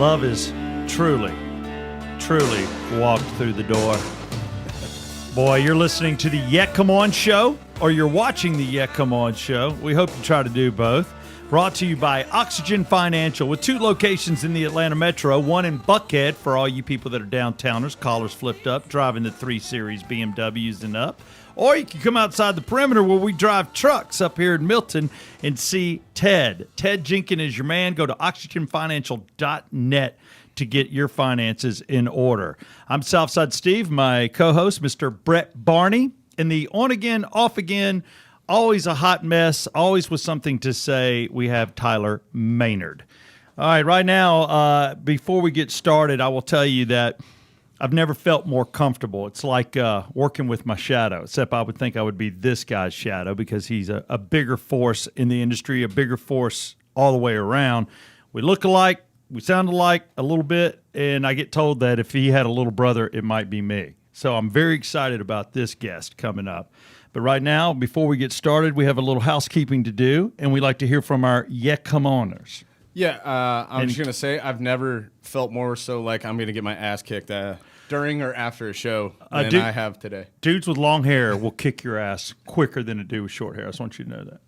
Love is truly walked through the door. Boy, you're listening to the Yet Come On Show, or you're watching the Yet Come On Show. We hope you try to do both. Brought to you by Oxygen Financial, with 2 locations in the Atlanta Metro, one in Buckhead for all you people that are downtowners, collars flipped up, driving the 3 Series BMWs and up. Or you can come outside the perimeter where we drive trucks up here in Milton and see Ted. Ted Jenkins is your man. Go to oxygenfinancial.net to get your finances in order. I'm Southside Steve, my co-host, Mr. Brett Barney. In the on-again, off-again, always a hot mess, always with something to say, we have Tyler Maynard. All right, right now, before we get started, I will tell you that I've never felt more comfortable. It's like working with my shadow, except I would think I would be this guy's shadow because he's a bigger force in the industry, a bigger force all the way around. We look alike, we sound alike a little bit, and I get told that if he had a little brother, it might be me. So I'm very excited about this guest coming up. But right now, before we get started, we have a little housekeeping to do, and we like to hear from our Yet Come Oners. Yeah, I'm just going to say I've never felt more so like I'm going to get my ass kicked during or after a show than I have today. Dudes with long hair will kick your ass quicker than a dude with short hair. I just want you to know that.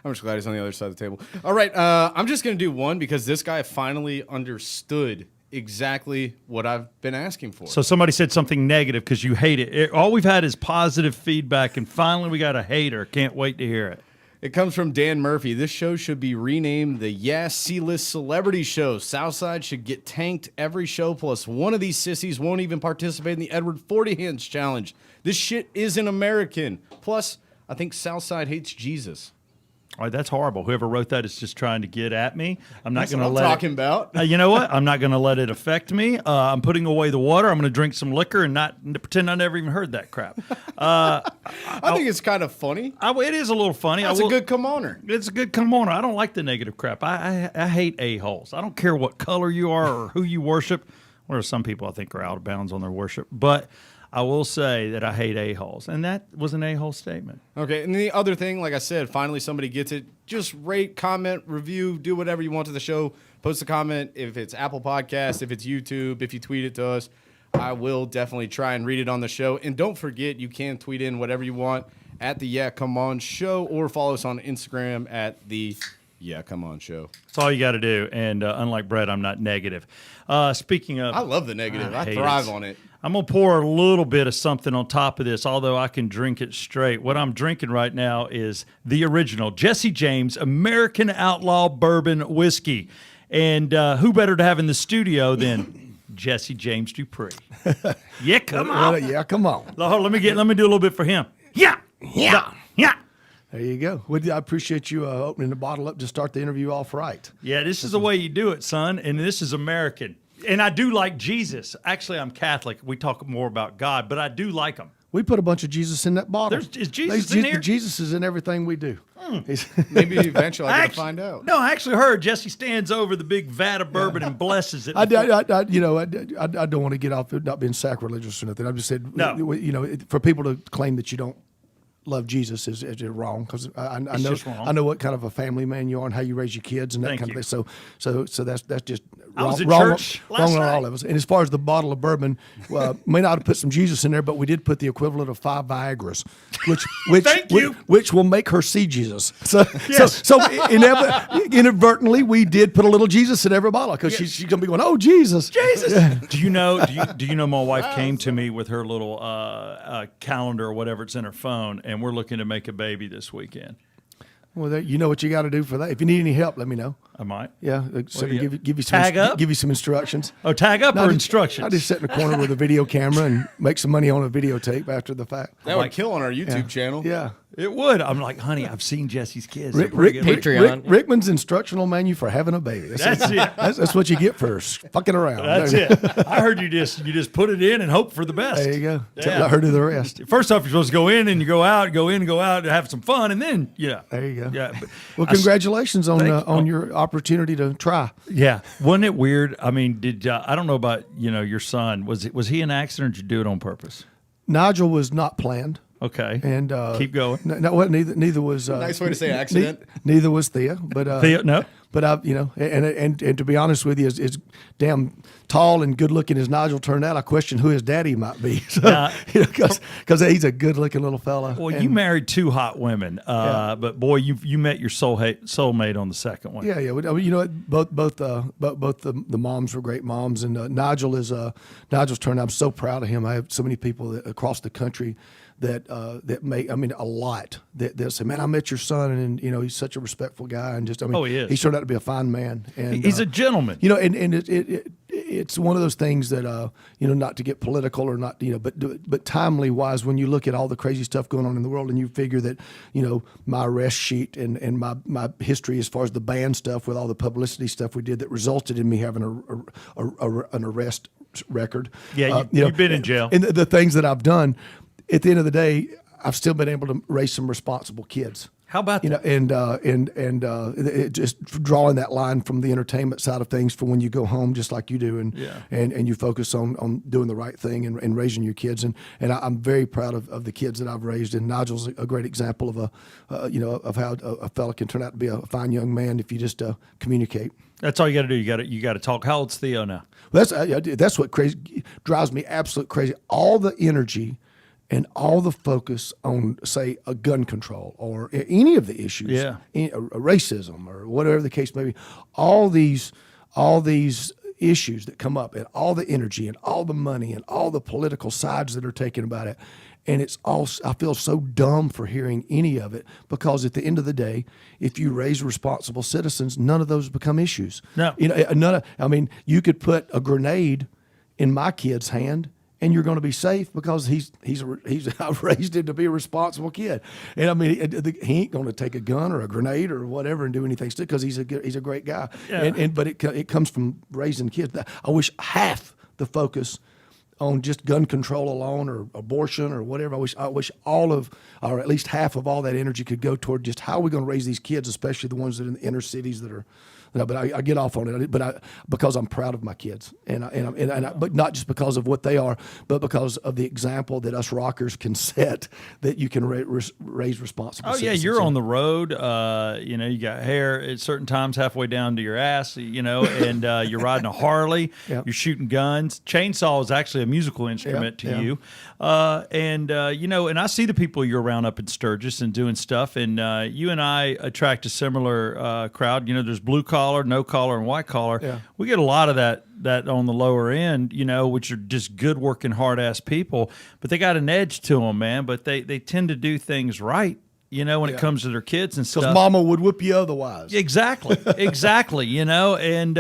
I'm just glad he's on the other side of the table. All right, I'm just going to do one because this guy finally understood exactly what I've been asking for. So somebody said something negative because you hate it. All we've had is positive feedback, and finally we got a hater. Can't wait to hear it. It comes from Dan Murphy. This show should be renamed the C-List Celebrity Show. Southside should get tanked every show, plus one of these sissies won't even participate in the Edward 40 Hands Challenge. This shit isn't American. Plus, I think Southside hates Jesus. All right, that's horrible. Whoever wrote that is just trying to get at me. I'm not That's going to what let I'm talking about. You know what? I'm not going to let it affect me. I'm putting away the water. I'm going to drink some liquor and not pretend I never even heard that crap. I think it's kind of funny. It is a little funny. That's a good come-oner. It's a good come-oner. I don't like the negative crap. I hate a-holes. I don't care what color you are or who you worship. Or some people I think are out of bounds on their worship. But I will say that I hate a-holes, and that was an a-hole statement. Okay, and the other thing, like I said, finally somebody gets it. Just rate, comment, review, do whatever you want to the show. Post a comment if it's Apple Podcasts, if it's YouTube, if you tweet it to us. I will definitely try and read it on the show. And don't forget, you can tweet in whatever you want at the Yeah Come On Show, or follow us on Instagram at the Yeah Come On Show. That's all you got to do, and unlike Brett, I'm not negative. Speaking of... I love the negative. I thrive on it. I'm going to pour a little bit of something on top of this, although I can drink it straight. What I'm drinking right now is the original Jesse James American Outlaw Bourbon Whiskey. And who better to have in the studio than Jesse James Dupree? Yeah, come on. Yeah, come on. Let me do a little bit for him. Yeah. There you go. I appreciate you opening the bottle up to start the interview off right. Yeah, this is the way you do it, son, and this is American. And I do like Jesus. Actually, I'm Catholic. We talk more about God, but I do like him. We put a bunch of Jesus in that bottle. Is Jesus in here? Jesus is in everything we do. Maybe eventually I can find out. No, I actually heard Jesse stands over the big vat of bourbon and blesses it. I don't want to get off not being sacrilegious or nothing. I just said, for people to claim that you don't love Jesus is wrong, because I know what kind of a family man you are and how you raise your kids and that kind of thing. So that's just wrong on all of us. And as far as the bottle of bourbon, may not have put some Jesus in there, but we did put the equivalent of 5 Viagras, which will make her see Jesus. So inadvertently we did put a little Jesus in every bottle, because she's gonna be going, oh, Jesus. Yeah. Do you know my wife came to me with her little calendar or whatever it's in her phone, and we're looking to make a baby this weekend. Well, you know what you got to do for that. If you need any help, let me know. I might. Yeah, give you some instructions. Oh, tag up or instructions? I just sit in the corner with a video camera and make some money on a videotape after the fact. That would kill on our YouTube channel. Yeah. It would. I'm like, honey, I've seen Jesse's kids. Patreon. Rickman's instructional menu for having a baby. That's it. That's what you get for fucking around. That's it. I heard you just put it in and hope for the best. There you go. Let her do the rest. First off, you're supposed to go in and you go out, and have some fun, and then there you go. Yeah. Well, congratulations on your opportunity to try. Yeah. Wasn't it weird? I mean, I don't know about your son. Was he an accident, or did you do it on purpose? Nigel was not planned. Okay. And keep going. No, well, neither was Nice way to say accident. Neither was Thea, but Thea, no. But I, and to be honest with you, as damn tall and good looking as Nigel turned out, I question who his daddy might be. So, because he's a good looking little fella. Well, you married two hot women, but boy, you met your soulmate on the second one. Yeah. You know what? Both the moms were great moms, and Nigel's turned out. I'm so proud of him. I have so many people across the country that make, a lot that say, man, I met your son, and he's such a respectful guy, and just, he is. He's turned out to be a fine man, and he's a gentleman. And it's one of those things that not to get political or not, but timely wise, when you look at all the crazy stuff going on in the world, and you figure that my arrest sheet and my history as far as the band stuff with all the publicity stuff we did that resulted in me having an arrest record. Yeah, you've been in jail, and the things that I've done. At the end of the day, I've still been able to raise some responsible kids. How about that? It just drawing that line from the entertainment side of things for when you go home, just like you do, and you focus on doing the right thing and raising your kids. And I'm very proud of the kids that I've raised. And Nigel's a great example of of how a fella can turn out to be a fine young man if you just communicate. That's all you got to do. You got to talk. How old's Theo now? That's what drives me absolute crazy. All the energy and all the focus on, say, a gun control or any of the issues, racism or whatever the case may be, all these issues that come up, and all the energy and all the money and all the political sides that are taken about it, and it's all. I feel so dumb for hearing any of it, because at the end of the day, if you raise responsible citizens, none of those become issues. No, you could put a grenade in my kid's hand, and you're going to be safe because I've raised him to be a responsible kid. And he ain't going to take a gun or a grenade or whatever and do anything because he's a great guy. Yeah. But it comes from raising kids. I wish half the focus on just gun control alone or abortion or whatever. I wish all of, or at least half of all that energy could go toward just how are we going to raise these kids, especially the ones that are in the inner cities that are. No, but I get off on it. Because I'm proud of my kids, but not just because of what they are, but because of the example that us rockers can set, that you can raise responsible. Citizens. You're on the road. You got hair at certain times halfway down to your ass. And you're riding a Harley. Yep. You're shooting guns. Chainsaw is actually a musical instrument to you. And I see the people you're around up in Sturgis and doing stuff. And you and I attract a similar crowd. There's blue collar, no collar, and white collar. Yeah. We get a lot of that on the lower end, which are just good working, hard ass people, but they got an edge to them, man. But they tend to do things right, when it comes to their kids and stuff. Because mama would whip you otherwise. Exactly. And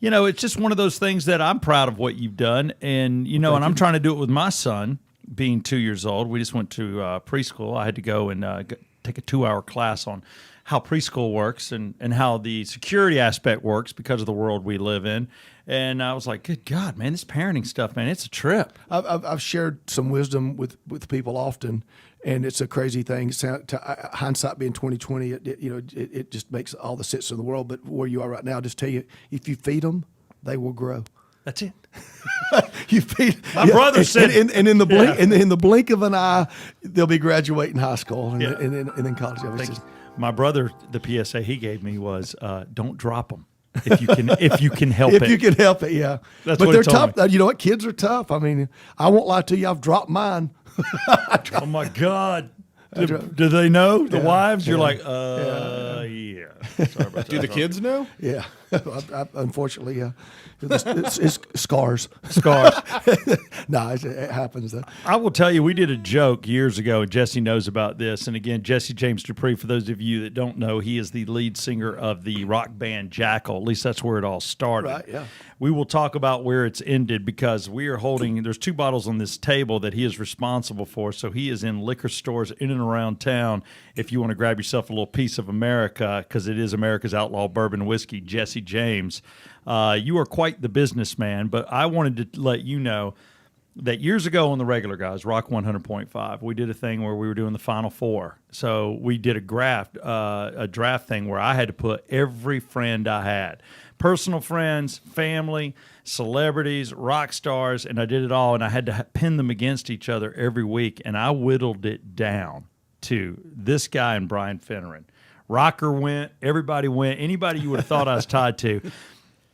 it's just one of those things that I'm proud of what you've done. And, and I'm trying to do it with my son being 2 years old. We just went to preschool. I had to go and take a 2-hour class on how preschool works and how the security aspect works because of the world we live in. And I was like, good God, man, this parenting stuff, man, it's a trip. I've shared some wisdom with people often, and it's a crazy thing. Hindsight being 2020, it just makes all the sense in the world. But where you are right now, I'll just tell you, if you feed them, they will grow. That's it. You feed. My brother said, and in the blink, in the blink of an eye, they'll be graduating high school and then college. My brother, the PSA he gave me was, don't drop them if you can help it. If you can help it, yeah. That's but what they're tough. You know what? Kids are tough. I won't lie to you. I've dropped mine. Oh my God. Do they know the wives? You're like, yeah. Sorry about that. Do the kids know? Yeah. Unfortunately, yeah. It's scars. No, it happens though. I will tell you, we did a joke years ago, and Jesse knows about this. And again, Jesse James Dupree, for those of you that don't know, he is the lead singer of the rock band Jackal. At least that's where it all started. Right, yeah. We will talk about where it's ended because we are there's 2 bottles on this table that he is responsible for. So he is in liquor stores in and around town if you want to grab yourself a little piece of America, because it is America's outlaw bourbon whiskey, Jesse James. You are quite the businessman, but I wanted to let you know that years ago on the regular guys, Rock 100.5, we did a thing where we were doing the Final Four. So we did a draft thing where I had to put every friend I had, personal friends, family, celebrities, rock stars, and I did it all, and I had to pin them against each other every week, and I whittled it down to this guy and Brian Finneran. Rocker went, everybody went, anybody you would have thought I was tied to.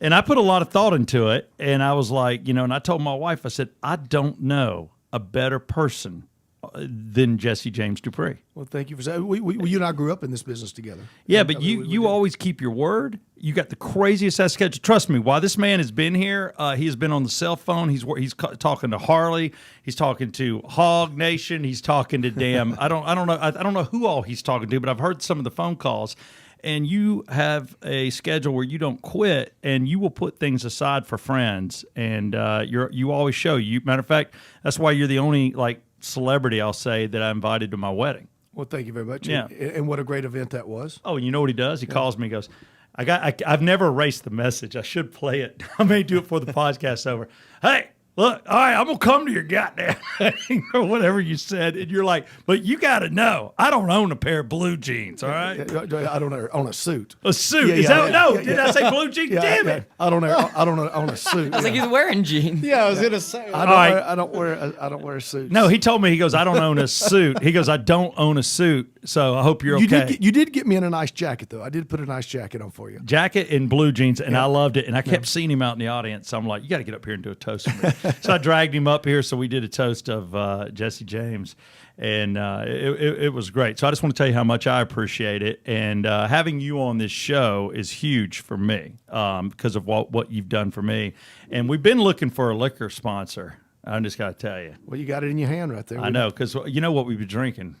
And I put a lot of thought into it, and I was like, and I told my wife, I said, I don't know a better person than Jesse James Dupree. Well, thank you for saying. You and I grew up in this business together. Yeah, but you always keep your word. You got the craziest ass schedule. Trust me, while this man has been here, he has been on the cell phone. He's talking to Harley. He's talking to Hog Nation. He's talking to damn. I don't know who all he's talking to, but I've heard some of the phone calls. And you have a schedule where you don't quit, and you will put things aside for friends, and you always show. Matter of fact, that's why you're the only celebrity, I'll say, that I invited to my wedding. Well, thank you very much. Yeah. And what a great event that was. Oh, you know what he does? He calls me. He goes, I've never erased the message. I should play it. I may do it before the podcast's over. Hey. Look, all right, I'm going to come to your goddamn thing or whatever you said. And you're like, but you got to know, I don't own a pair of blue jeans, all right? I don't own a suit. A suit? Did I say blue jeans? Damn it. I don't own a suit. I was like, he's wearing jeans. Yeah, I was going to say. I don't wear a suit. No, he told me, he goes, I don't own a suit. He goes, I don't own a suit, so I hope you're okay. You did get me in a nice jacket, though. I did put a nice jacket on for you. Jacket and blue jeans, and I loved it. And I kept seeing him out in the audience. So I'm like, you got to get up here and do a toast for me. So I dragged him up here, so we did a toast of Jesse James, and it was great. So I just want to tell you how much I appreciate it, and having you on this show is huge for me because of what you've done for me. And we've been looking for a liquor sponsor. I just got to tell you. Well, you got it in your hand right there. I know, because you know what we've been drinking.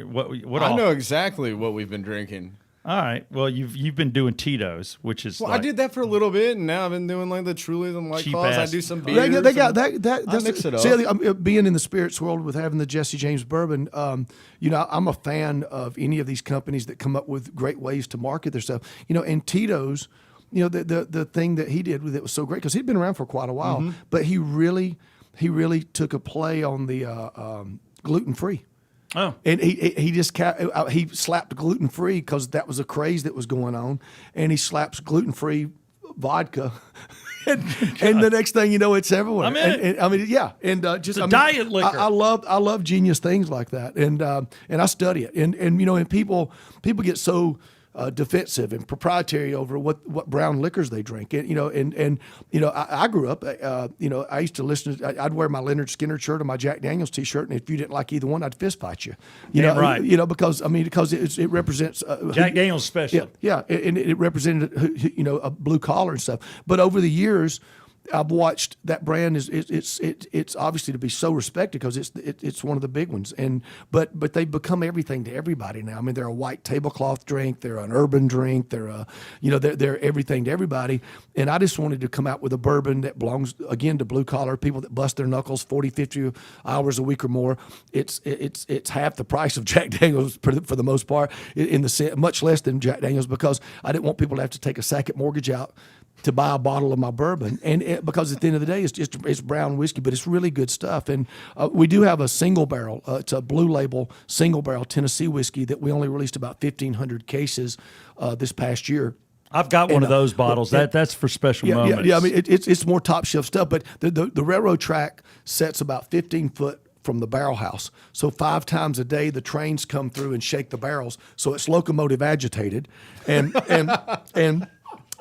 What I know exactly what we've been drinking. All right. Well, you've been doing Tito's, which is I did that for a little bit, and now I've been doing the Trulies and White Claws. I do some beers. They got that. I mix it up. See, being in the spirits world with having the Jesse James bourbon, I'm a fan of any of these companies that come up with great ways to market their stuff. And Tito's, the thing that he did with it was so great because he'd been around for quite a while, but he really took a play on the gluten free. Oh, and he slapped gluten free because that was a craze that was going on, and he slaps gluten free vodka, and the next thing you know, it's everywhere. I'm in it. I mean, yeah, and just diet liquor. I love genius things like that, and I study it, and people get so defensive and proprietary over what brown liquors they drink. I grew up, I used to listen to, I'd wear my Leonard Skinner shirt or my Jack Daniels t-shirt, and if you didn't like either one, I'd fist fight you. Right. Because it represents Jack Daniels special. Yeah, and it represented a blue collar and stuff. But over the years, I've watched that brand it's obviously to be so respected because it's one of the big ones, but they've become everything to everybody now. I mean, they're a white tablecloth drink, they're an urban drink, they're they're everything to everybody. And I just wanted to come out with a bourbon that belongs again to blue collar people that bust their knuckles 40, 50 hours a week or more. It's half the price of Jack Daniels for the most part, much less than Jack Daniels, because I didn't want people to have to take a second mortgage out to buy a bottle of my bourbon, because at the end of the day, it's brown whiskey, but it's really good stuff. And we do have a single barrel. It's a Blue Label single barrel Tennessee whiskey that we only released about 1,500 cases this past year. I've got one of those bottles. That's for special moments. Yeah. I mean, it's more top shelf stuff. But the railroad track sets about 15 foot from the barrel house. So 5 times a day, the trains come through and shake the barrels. So it's locomotive agitated, and.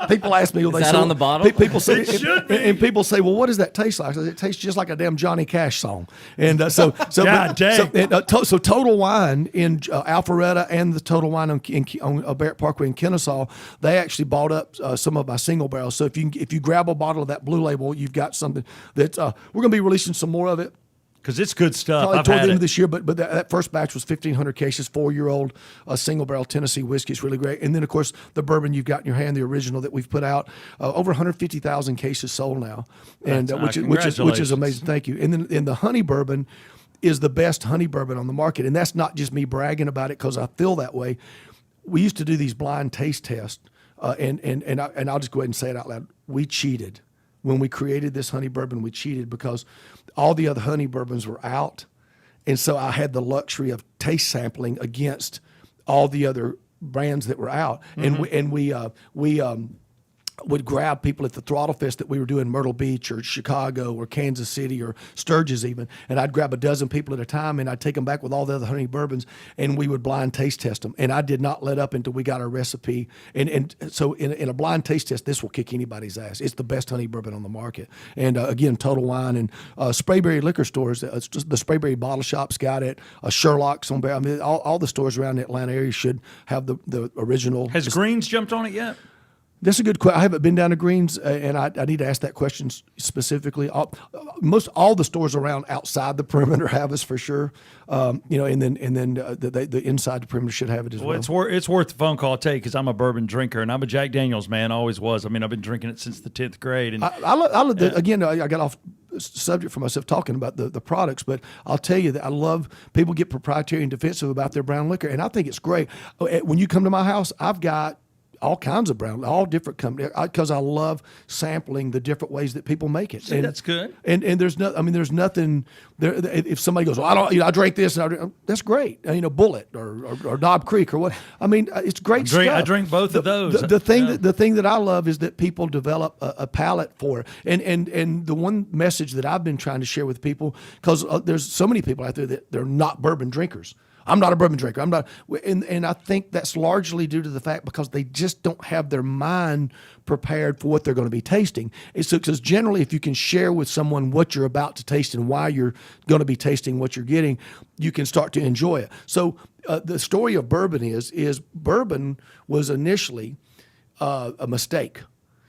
People ask me, Is that on the bottle? People say, and people say, well, what does that taste like? I say, it tastes just like a damn Johnny Cash song. And so Total Wine in Alpharetta and the Total Wine on Barrett Parkway in Kennesaw, they actually bought up some of my single barrels. So if you grab a bottle of that Blue Label, you've got something that we're going to be releasing some more of it. Because it's good stuff. Probably I've toward had the end it. of this year, but that first batch was 1,500 cases, 4-year-old single barrel Tennessee whiskey. It's really great. And then, of course, the bourbon you've got in your hand, the original that we've put out, over 150,000 cases sold now, and which is amazing. Thank you. And then the honey bourbon is the best honey bourbon on the market, and that's not just me bragging about it because I feel that way. We used to do these blind taste tests, and I'll just go ahead and say it out loud. We cheated. when we created this honey bourbon, we cheated because all the other honey bourbons were out. And so I had the luxury of taste sampling against all the other brands that were out. And we would grab people at the Throttle Fest that we were doing Myrtle Beach or Chicago or Kansas City or Sturgis even, and I'd grab a dozen people at a time and I'd take them back with all the other honey bourbons and we would blind taste test them. And I did not let up until we got our recipe. And so in a blind taste test, this will kick anybody's ass. It's the best honey bourbon on the market. And again, Total Wine and Sprayberry liquor stores, the Sprayberry bottle shops got it, Sherlock's on, I mean, all the stores around the Atlanta area should have the original. Has Greens jumped on it yet? That's a good question. I haven't been down to Greens, and I need to ask that question specifically. Most all the stores around outside the perimeter have us for sure, and then the inside the perimeter should have it as well. It's worth the phone call, I'll tell you, because I'm a bourbon drinker and I'm a Jack Daniel's man, always was. I mean, I've been drinking it since the 10th grade. And again, I got off subject for myself talking about the products, but I'll tell you that I love people get proprietary and defensive about their brown liquor, and I think it's great. When you come to my house, I've got all kinds of brown, all different companies, because I love sampling the different ways that people make it. See, that's good. And there's there's nothing there. If somebody goes, well, I drank this, and that's great. Bullet or Knob Creek or what. I mean, it's great stuff. I drink both of those. The thing that I love is that people develop a palate for it. And the one message that I've been trying to share with people, because there's so many people out there that they're not bourbon drinkers. I'm not a bourbon drinker. I'm not, and I think that's largely due to the fact because they just don't have their mind prepared for what they're going to be tasting. Because generally, if you can share with someone what you're about to taste and why you're going to be tasting what you're getting, you can start to enjoy it. So the story of bourbon is bourbon was initially a mistake.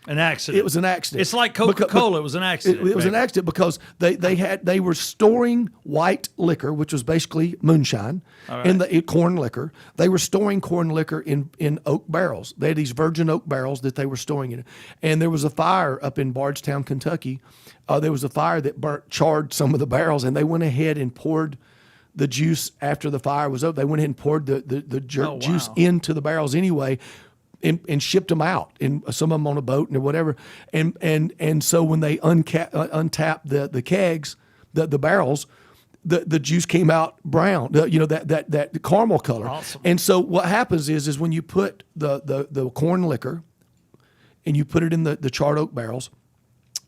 An accident. It was an accident. It's like Coca-Cola. It was an accident. It was an accident because they were storing white liquor, which was basically moonshine, in the corn liquor. They were storing corn liquor in oak barrels. They had these virgin oak barrels that they were storing in. And there was a fire up in Bardstown, Kentucky. There was a fire that charred some of the barrels, and they went ahead and poured the juice after the fire was over. They went ahead and poured the juice into the barrels anyway. And shipped them out, and some of them on a boat and whatever. And so when they untapped the kegs, the barrels, the juice came out brown. That caramel color. Awesome. And so what happens is when you put the corn liquor, and you put it in the charred oak barrels,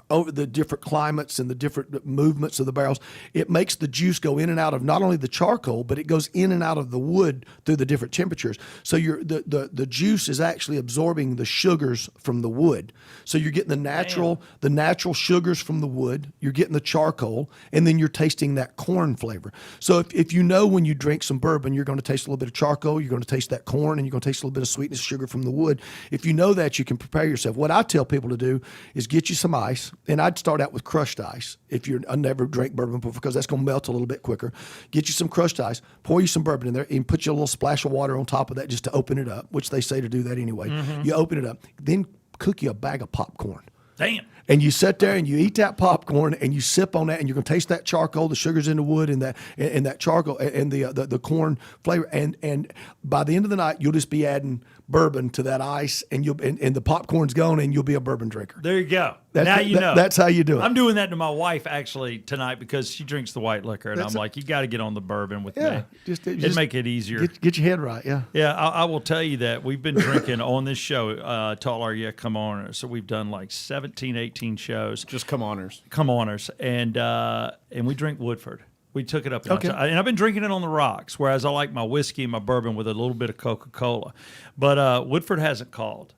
over the different climates and the different movements of the barrels, it makes the juice go in and out of not only the charcoal, but it goes in and out of the wood through the different temperatures. So the juice is actually absorbing the sugars from the wood. So you're getting the natural sugars from the wood, you're getting the charcoal, and then you're tasting that corn flavor. So if you know when you drink some bourbon, you're going to taste a little bit of charcoal, you're going to taste that corn, and you're going to taste a little bit of sweetness, sugar from the wood. If you know that, you can prepare yourself. What I tell people to do is get you some ice. And I'd start out with crushed ice if I never drank bourbon before, because that's going to melt a little bit quicker. Get you some crushed ice, pour you some bourbon in there, and put you a little splash of water on top of that just to open it up, which they say to do that anyway. Mm-hmm. You open it up, then cook you a bag of popcorn. Damn. And you sit there and you eat that popcorn and you sip on that, and you're going to taste that charcoal, the sugars in the wood, and that charcoal and the corn flavor. And by the end of the night, you'll just be adding bourbon to that ice, and the popcorn's gone, and you'll be a bourbon drinker. There you go. Know. That's how you do it. I'm doing that to my wife actually tonight because she drinks the white liquor, and I'm like, you got to get on the bourbon with me. It'd make it easier. Get your head right, yeah. Yeah, I will tell you that we've been drinking on this show, to all our Come Oners. So we've done like 17, 18 shows. Just Come Oners. Come Oners. And we drink Woodford. We took it up. Okay. And I've been drinking it on the rocks, whereas I like my whiskey and my bourbon with a little bit of Coca-Cola. But Woodford hasn't called.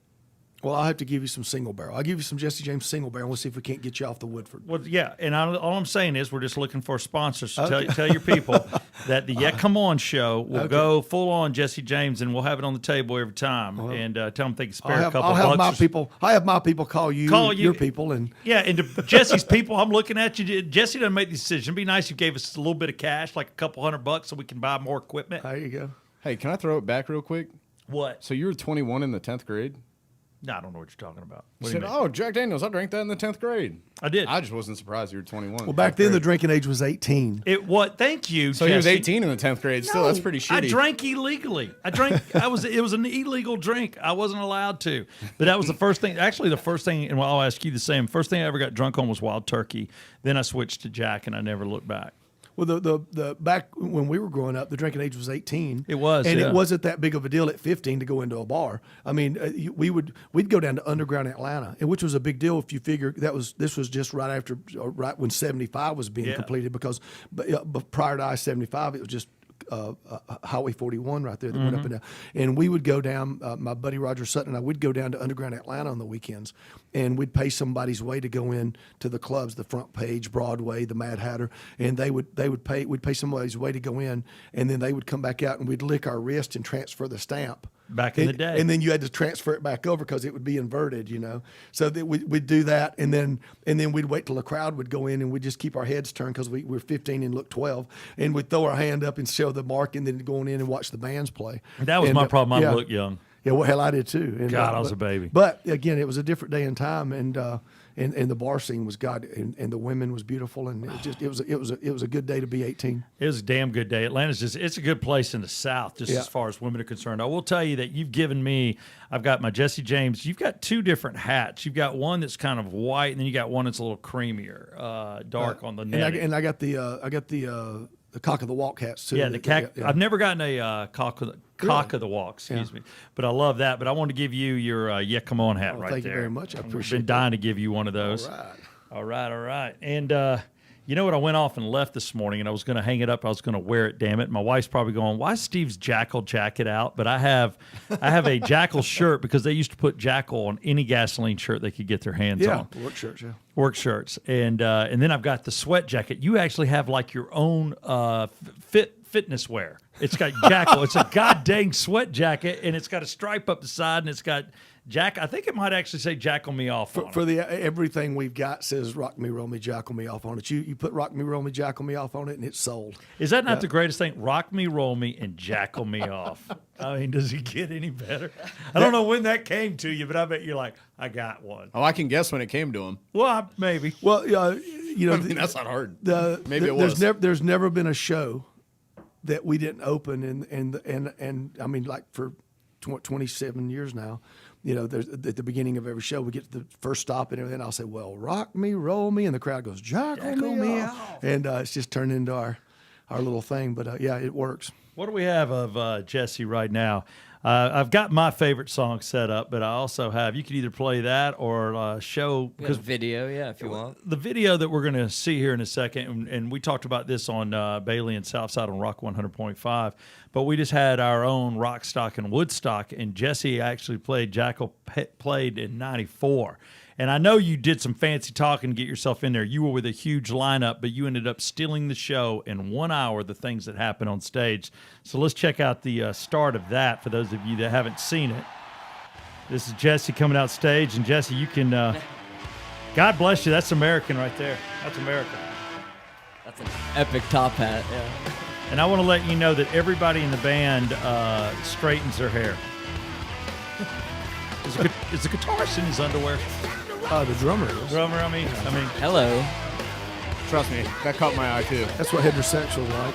Well, I'll have to give you some single barrel. I'll give you some Jesse James single barrel. We'll see if we can't get you off the Woodford. Well, yeah, and all I'm saying is we're just looking for sponsors. So tell your people that the Come On show will go full on Jesse James, and we'll have it on the table every time. And tell them they can spare a couple bucks. I have my people call your people. And to Jesse's people, I'm looking at you. Jesse doesn't make the decision. It'd be nice if you gave us a little bit of cash, like a couple $100, so we can buy more equipment. There you go. Hey, can I throw it back real quick? What? So you were 21 in the 10th grade? No, I don't know what you're talking about. You What do said, you mean? "Oh, Jack Daniels, I drank that in the 10th grade." I did. I just wasn't surprised you were 21. Well, back then the drinking age was 18. It what? Thank you. So he was Jesse. 18 in the 10th grade. Still, No, that's pretty shitty. I drank illegally. It was an illegal drink. I wasn't allowed to. But that was the first thing. Actually, the first thing, and I'll ask you the same. First thing I ever got drunk on was Wild Turkey. Then I switched to Jack, and I never looked back. Well, the back when we were growing up, the drinking age was 18. It was, and yeah. it wasn't that big of a deal at 15 to go into a bar. I mean, we'd go down to Underground Atlanta, and which was a big deal if you figure this was just right when 75 was being completed, because but prior to I-75 it was just Highway 41 right there that went up and down. And we would go down, my buddy Roger Sutton and I would go down to Underground Atlanta on the weekends, and we'd pay somebody's way to go in to the clubs, the Front Page, Broadway, the Mad Hatter, and we'd pay somebody's way to go in, and then they would come back out and we'd lick our wrist and transfer the stamp. Back in the day. And then you had to transfer it back over because it would be inverted, So that we'd do that, and then we'd wait till the crowd would go in, and we'd just keep our heads turned because we were 15 and looked 12, and we'd throw our hand up and show the mark, and then go in and watch the bands play. That was my problem. I looked young. Yeah, well, hell, I did too. And, God, I was a baby. But again, it was a different day and time, and the bar scene was God, and the women was beautiful, and it was a good day to be 18. It was a damn good day. It's a good place in the South, just as far as women are concerned. I will tell you that you've given me. I've got my Jesse James. You've got two different hats. You've got one that's kind of white, and then you got one that's a little creamier, dark on the neck. And I got the cock of the walk hats too. Yeah, the cack. Yeah. I've never gotten a cock of the walk. Excuse me, but I love that. But I want to give you your yeah, come on hat right there. Thank you very much. I appreciate. I've been dying to give you one of those. All right. And you know what? I went off and left this morning, and I was going to hang it up. I was going to wear it. Damn it! My wife's probably going, "Why is Steve's Jackal jacket out?" But I have a Jackal shirt because they used to put Jackal on any gasoline shirt they could get their hands on. Work shirts. Yeah. Work shirts, and then I've got the sweat jacket. You actually have like your own fitness wear. It's got Jackal. It's a goddamn sweat jacket, and it's got a stripe up the side, and it's got Jack. I think it might actually say "Jackal Me Off" on it. For the everything we've got says "Rock Me, Roll Me, Jackal Me Off" on it. You put "Rock Me, Roll Me, Jackal Me Off" on it, and it's sold. Is that not the greatest thing? Rock me, roll me, and jackal me off. I mean, does it get any better? I don't know when that came to you, but I bet you're like, I got one. Oh, I can guess when it came to him. Well, maybe. Well, I mean, that's not hard. Maybe it was. There's never been a show that we didn't open, and I mean, like for 27 years now. There's at the beginning of every show, we get to the first stop and everything. I'll say, "Well, rock me, roll me," and the crowd goes, "Jackal me off," and it's just turned into our little thing. But yeah, it works. What do we have of Jesse right now? I've got my favorite song set up, but I also have. You could either play that or show because video, if you want. The video that we're going to see here in a second, and we talked about this on Bailey and Southside on Rock 100.5. But we just had our own Rockstock and Woodstock, and Jesse actually played. Jackal played in '94. And I know you did some fancy talking to get yourself in there. You were with a huge lineup, but you ended up stealing the show in 1 hour, the things that happened on stage. So let's check out the start of that for those of you that haven't seen it. This is Jesse coming out stage. And Jesse, you can, God bless you. That's American right there. That's American. That's an epic top hat. Yeah. And I want to let you know that everybody in the band straightens their hair. Is the guitarist in his underwear? The drummer is. Drummer, I mean. Hello. Trust me, that caught my eye too. That's what heterosexuals like.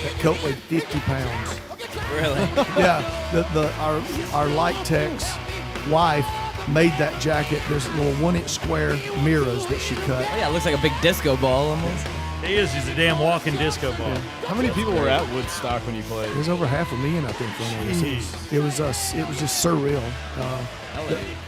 That coat weighed 50 pounds. Really? Yeah. Our light tech's wife made that jacket. There's little 1-inch square mirrors that she cut. Oh, yeah, it looks like a big disco ball almost. He's a damn walking disco ball. Yeah. How many people were at Woodstock when you played? It was over 500,000, I think. It was just surreal.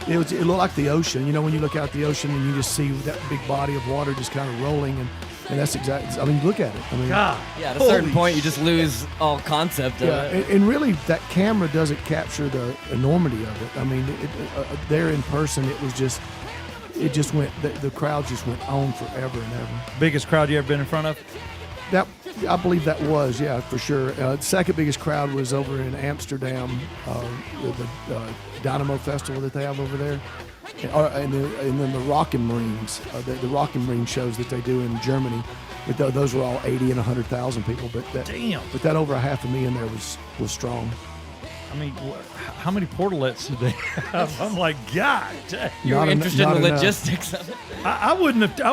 It looked like the ocean. When you look out the ocean and you just see that big body of water just kind of rolling, and that's exactly. I mean, look at it. I mean, God. Yeah, at a certain point, you just lose all concept of it. And really, that camera doesn't capture the enormity of it. I mean, there in person, it was just. It just went. The crowd just went on forever and ever. Biggest crowd you ever been in front of? That I believe that was, for sure. The second biggest crowd was over in Amsterdam, the Dynamo Festival that they have over there, and then the Rock and Marines, the Rock and Marine shows that they do in Germany. But those were all 80 and 100,000 people. But that over 500,000 there was strong. I mean, how many portalets did they have? I'm like, God dang. You're interested in the enough. logistics of it. I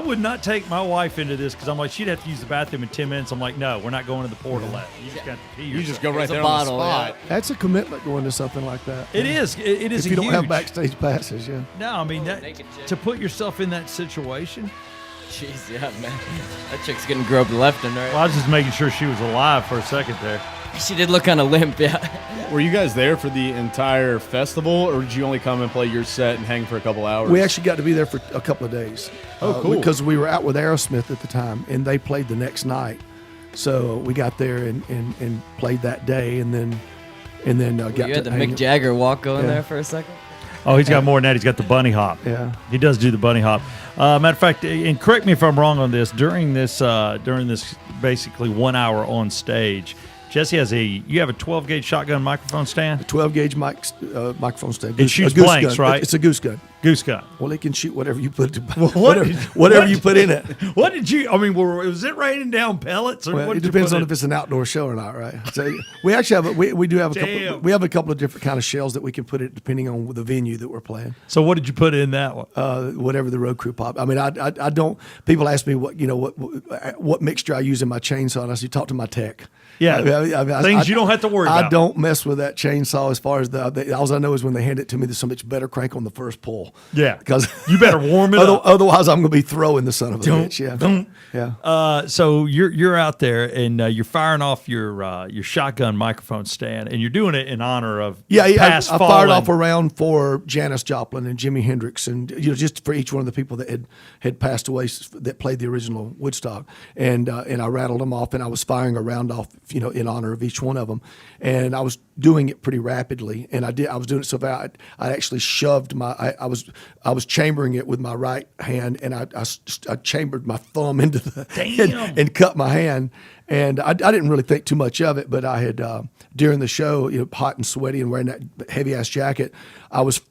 would not take my wife into this because I'm like, she'd have to use the bathroom in 10 minutes. I'm like, no, we're not going to the portalet. You just got to pee. You just go right There's a there bottle, on the spot. That's a commitment going to something like that. It is. It is If you don't huge. have backstage passes, yeah. No, I mean, naked chick. to put yourself in that situation. Jeez, yeah, man. That chick's getting groped left and right. Well, I was just making sure she was alive for a second there. She did look kind of limp, yeah. Were you guys there for the entire festival, or did you only come and play your set and hang for a couple hours? We actually got to be there for a couple of days. Oh, cool. Because we were out with Aerosmith at the time, and they played the next night. So we got there and played that day, and then got You to had the hang Mick Jagger walk going Yeah. there for a second? Oh, he's got more than that. He's got the bunny hop. Yeah. He does do the bunny hop. Matter of fact, and correct me if I'm wrong on this. During this basically 1 hour on stage, Jesse you have a 12 gauge shotgun microphone stand. 12 gauge microphone stand. It shoots a goose blanks, gun. right? It's a goose gun. Goose gun. Well, it can shoot whatever you put. what whatever you put in it. What did you? I mean, was it raining down pellets? Or Well, what it did you depends put on in? if it's an outdoor show or not, right? So we actually have we do have a couple. Damn. We have a couple of different kind of shells that we can put it depending on the venue that we're playing. So what did you put in that one? Whatever the road crew pop. I mean, I don't. People ask me what mixture I use in my chainsaw, and I say talk to my tech. Yeah, things you don't have to worry about. I don't mess with that chainsaw as far as all I know is when they hand it to me, there's so much better crank on the first pull. Yeah, because you better warm it up. Otherwise, I'm going to be throwing the son of a bitch. Yeah. So you're out there and you're firing off your shotgun microphone stand, and you're doing it in honor of I fallen. fired off a round for Janis Joplin and Jimi Hendrix, and just for each one of the people that had passed away that played the original Woodstock, and I rattled them off, and I was firing a round off, in honor of each one of them, and I was doing it pretty rapidly, and I was doing it so bad I actually shoved I was chambering it with my right hand, and I chambered my thumb into the head and cut my hand. And I didn't really think too much of it, but I had during the show, hot and sweaty and wearing that heavy ass jacket, I was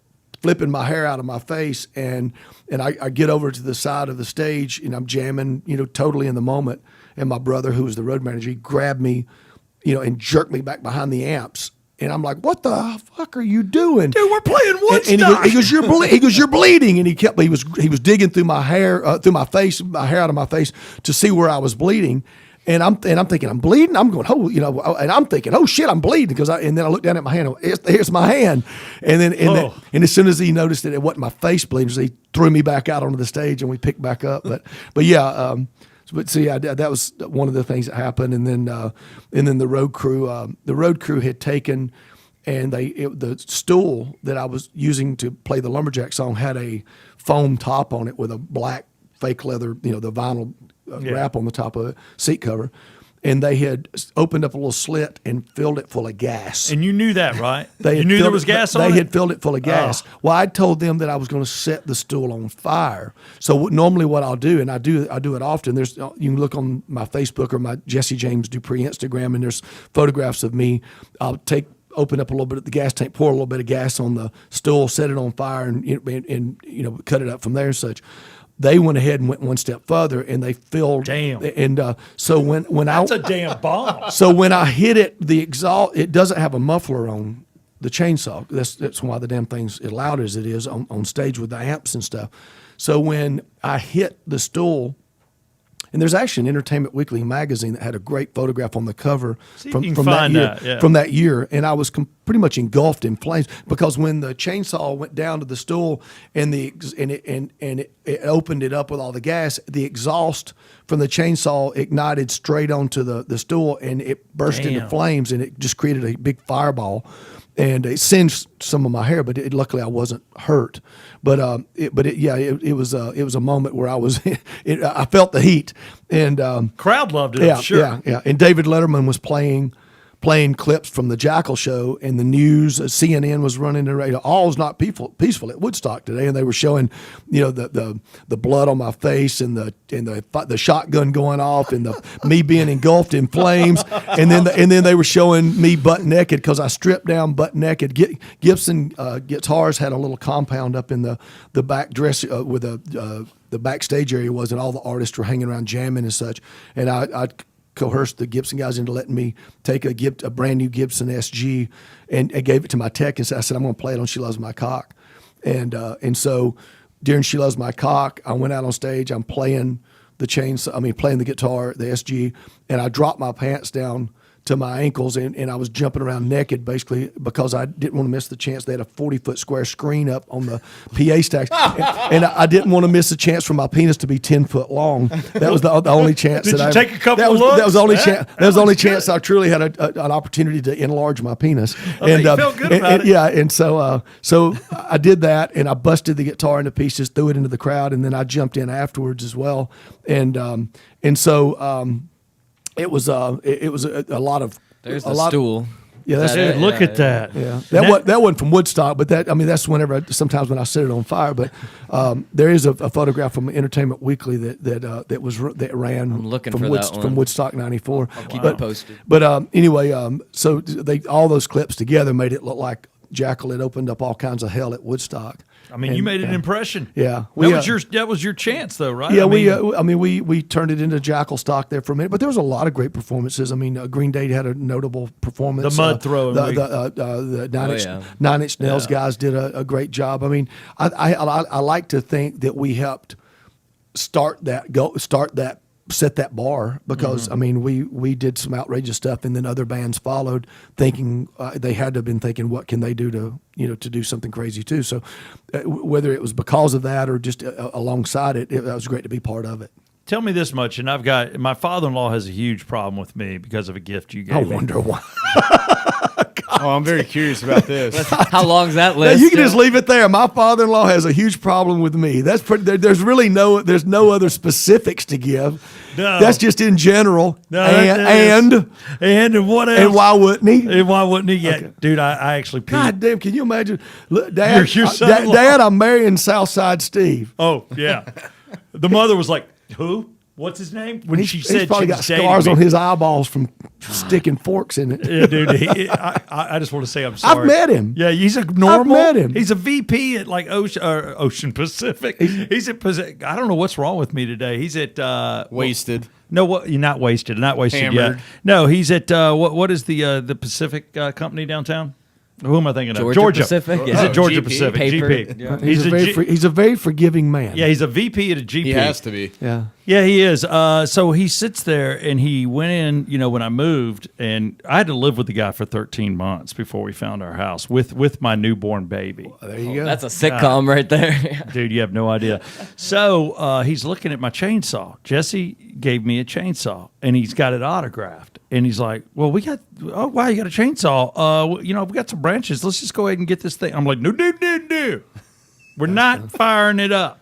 flipping my hair out of my face, and I get over to the side of the stage, and I'm jamming, totally in the moment. And my brother, who was the road manager, he grabbed me, and jerked me back behind the amps. And I'm like, "What the fuck are you doing, dude? We're playing Woodstock." And he goes, "You're bleeding." And he was digging through my hair, through my face, my hair out of my face to see where I was bleeding. And I'm thinking, I'm bleeding. I'm going, and I'm thinking, oh shit, I'm bleeding and then I look down at my hand. Here's my hand. And then and as soon as he noticed that it wasn't my face bleeding, so he threw me back out onto the stage, and we picked back up. But yeah. But so yeah, that was one of the things that happened, and then the road crew had taken, and the stool that I was using to play the lumberjack song had a foam top on it with a black fake leather, the vinyl wrap on the top of it, seat cover, and they had opened up a little slit and filled it full of gas. And you knew that, right? You knew there was gas on it? They had filled it full of gas. Oh. Well, I told them that I was going to set the stool on fire. So normally what I'll do, and I do it often, you can look on my Facebook or my Jesse James Dupree Instagram, and there's photographs of me. I'll open up a little bit of the gas tank, pour a little bit of gas on the stool, set it on fire, and cut it up from there and such. They went ahead and went one step further, and they filled. Damn. And so when that's a damn bomb. So when I hit it, the exhaust, it doesn't have a muffler on the chainsaw. That's why the damn thing's as loud as it is on stage with the amps and stuff. So when I hit the stool, and there's actually an Entertainment Weekly magazine that had a great photograph on the cover from that year, and I was pretty much engulfed in flames, because when the chainsaw went down to the stool and it opened it up with all the gas, the exhaust from the chainsaw ignited straight onto the stool, and it burst into flames, and it just created a big fireball. And it singed some of my hair, but luckily I wasn't hurt. But it was a moment where I was, I felt the heat, and crowd loved it. I'm sure. Yeah. And David Letterman was playing clips from the Jackal show, and the news, CNN was running the radio. All was not peaceful at Woodstock today, and they were showing, the blood on my face, and the shotgun going off, and me being engulfed in flames, and then they were showing me butt naked, because I stripped down butt naked. Gibson Guitars had a little compound up in the back dress with a the backstage area was, and all the artists were hanging around jamming and such. And I coerced the Gibson guys into letting me take a brand new Gibson SG and gave it to my tech and said, I'm going to play it on She Loves My Cock. And so during She Loves My Cock, I went out on stage. I'm playing playing the guitar, the SG, and I dropped my pants down to my ankles, and I was jumping around naked basically because I didn't want to miss the chance. They had a 40-foot square screen up on the PA stacks, and I didn't want to miss the chance for my penis to be 10 foot long. That was the only chance. Did that you take a couple of looks? That was the only chance. That was the only chance I truly had an opportunity to enlarge my penis. And you felt good about it. Yeah, and so I did that, and I busted the guitar into pieces, threw it into the crowd, and then I jumped in afterwards as well, and so. It was a lot of. There's the stool. Yeah, that's Dude, look at that. Yeah, that wasn't from Woodstock, but that's whenever sometimes when I set it on fire. But there is a photograph from Entertainment Weekly that ran I'm looking from for that one. from Woodstock '94. I'll keep it posted. But anyway, so all those clips together made it look like Jackal had opened up all kinds of hell at Woodstock. I mean, you made an impression. Yeah, that was your chance, though, right? Yeah, we turned it into Jackal stock there for a minute, but there was a lot of great performances. I mean, Green Day had a notable performance. The mud throwing. The Nine Inch Nails guys did a great job. I mean, I like to think that we helped set that bar because I mean we did some outrageous stuff, and then other bands followed, thinking they had to have been thinking, what can they do to do something crazy too. So whether it was because of that or just alongside it, it was great to be part of it. Tell me this much, and my father-in-law has a huge problem with me because of a gift you gave me. I wonder why. Oh, I'm very curious about this. How long's that list? You can just leave it there. My father-in-law has a huge problem with me. That's there's really no other specifics to give. No. That's just in general. No, and what else? And why wouldn't he? And why wouldn't he? Yeah, Okay. Dude, I actually peed. God damn! Can you imagine? Look, Dad, Your son-in-law. Dad, I'm marrying Southside Steve. Oh yeah, the mother was like, "Who? What's his name?" When she He's said probably she got was dating scars me. on his eyeballs from sticking forks in it. Yeah, dude. I just want to say I'm sorry. I've met him. Yeah, he's a normal. I've met him. He's a VP at like Ocean Pacific. He's at Pacific. I don't know what's wrong with me today. He's at Wasted. No, what? You're not wasted. Not wasted Hammered. yet. No, he's at what is the Pacific company downtown? Who am I thinking of? Georgia Pacific? He's Yeah. at Georgia GP. Pacific. Paper. GP. Yeah. He's a very forgiving man. Yeah, he's a VP at a GP. He has to be. Yeah. Yeah, he is. So he sits there, and he went in, when I moved, and I had to live with the guy for 13 months before we found our house with my newborn baby. There you go. That's a sitcom right there. Dude, you have no idea. So he's looking at my chainsaw. Jesse gave me a chainsaw, and he's got it autographed. And he's like, well, wow, you got a chainsaw. We got some branches. Let's just go ahead and get this thing. I'm like, no. We're not firing it up.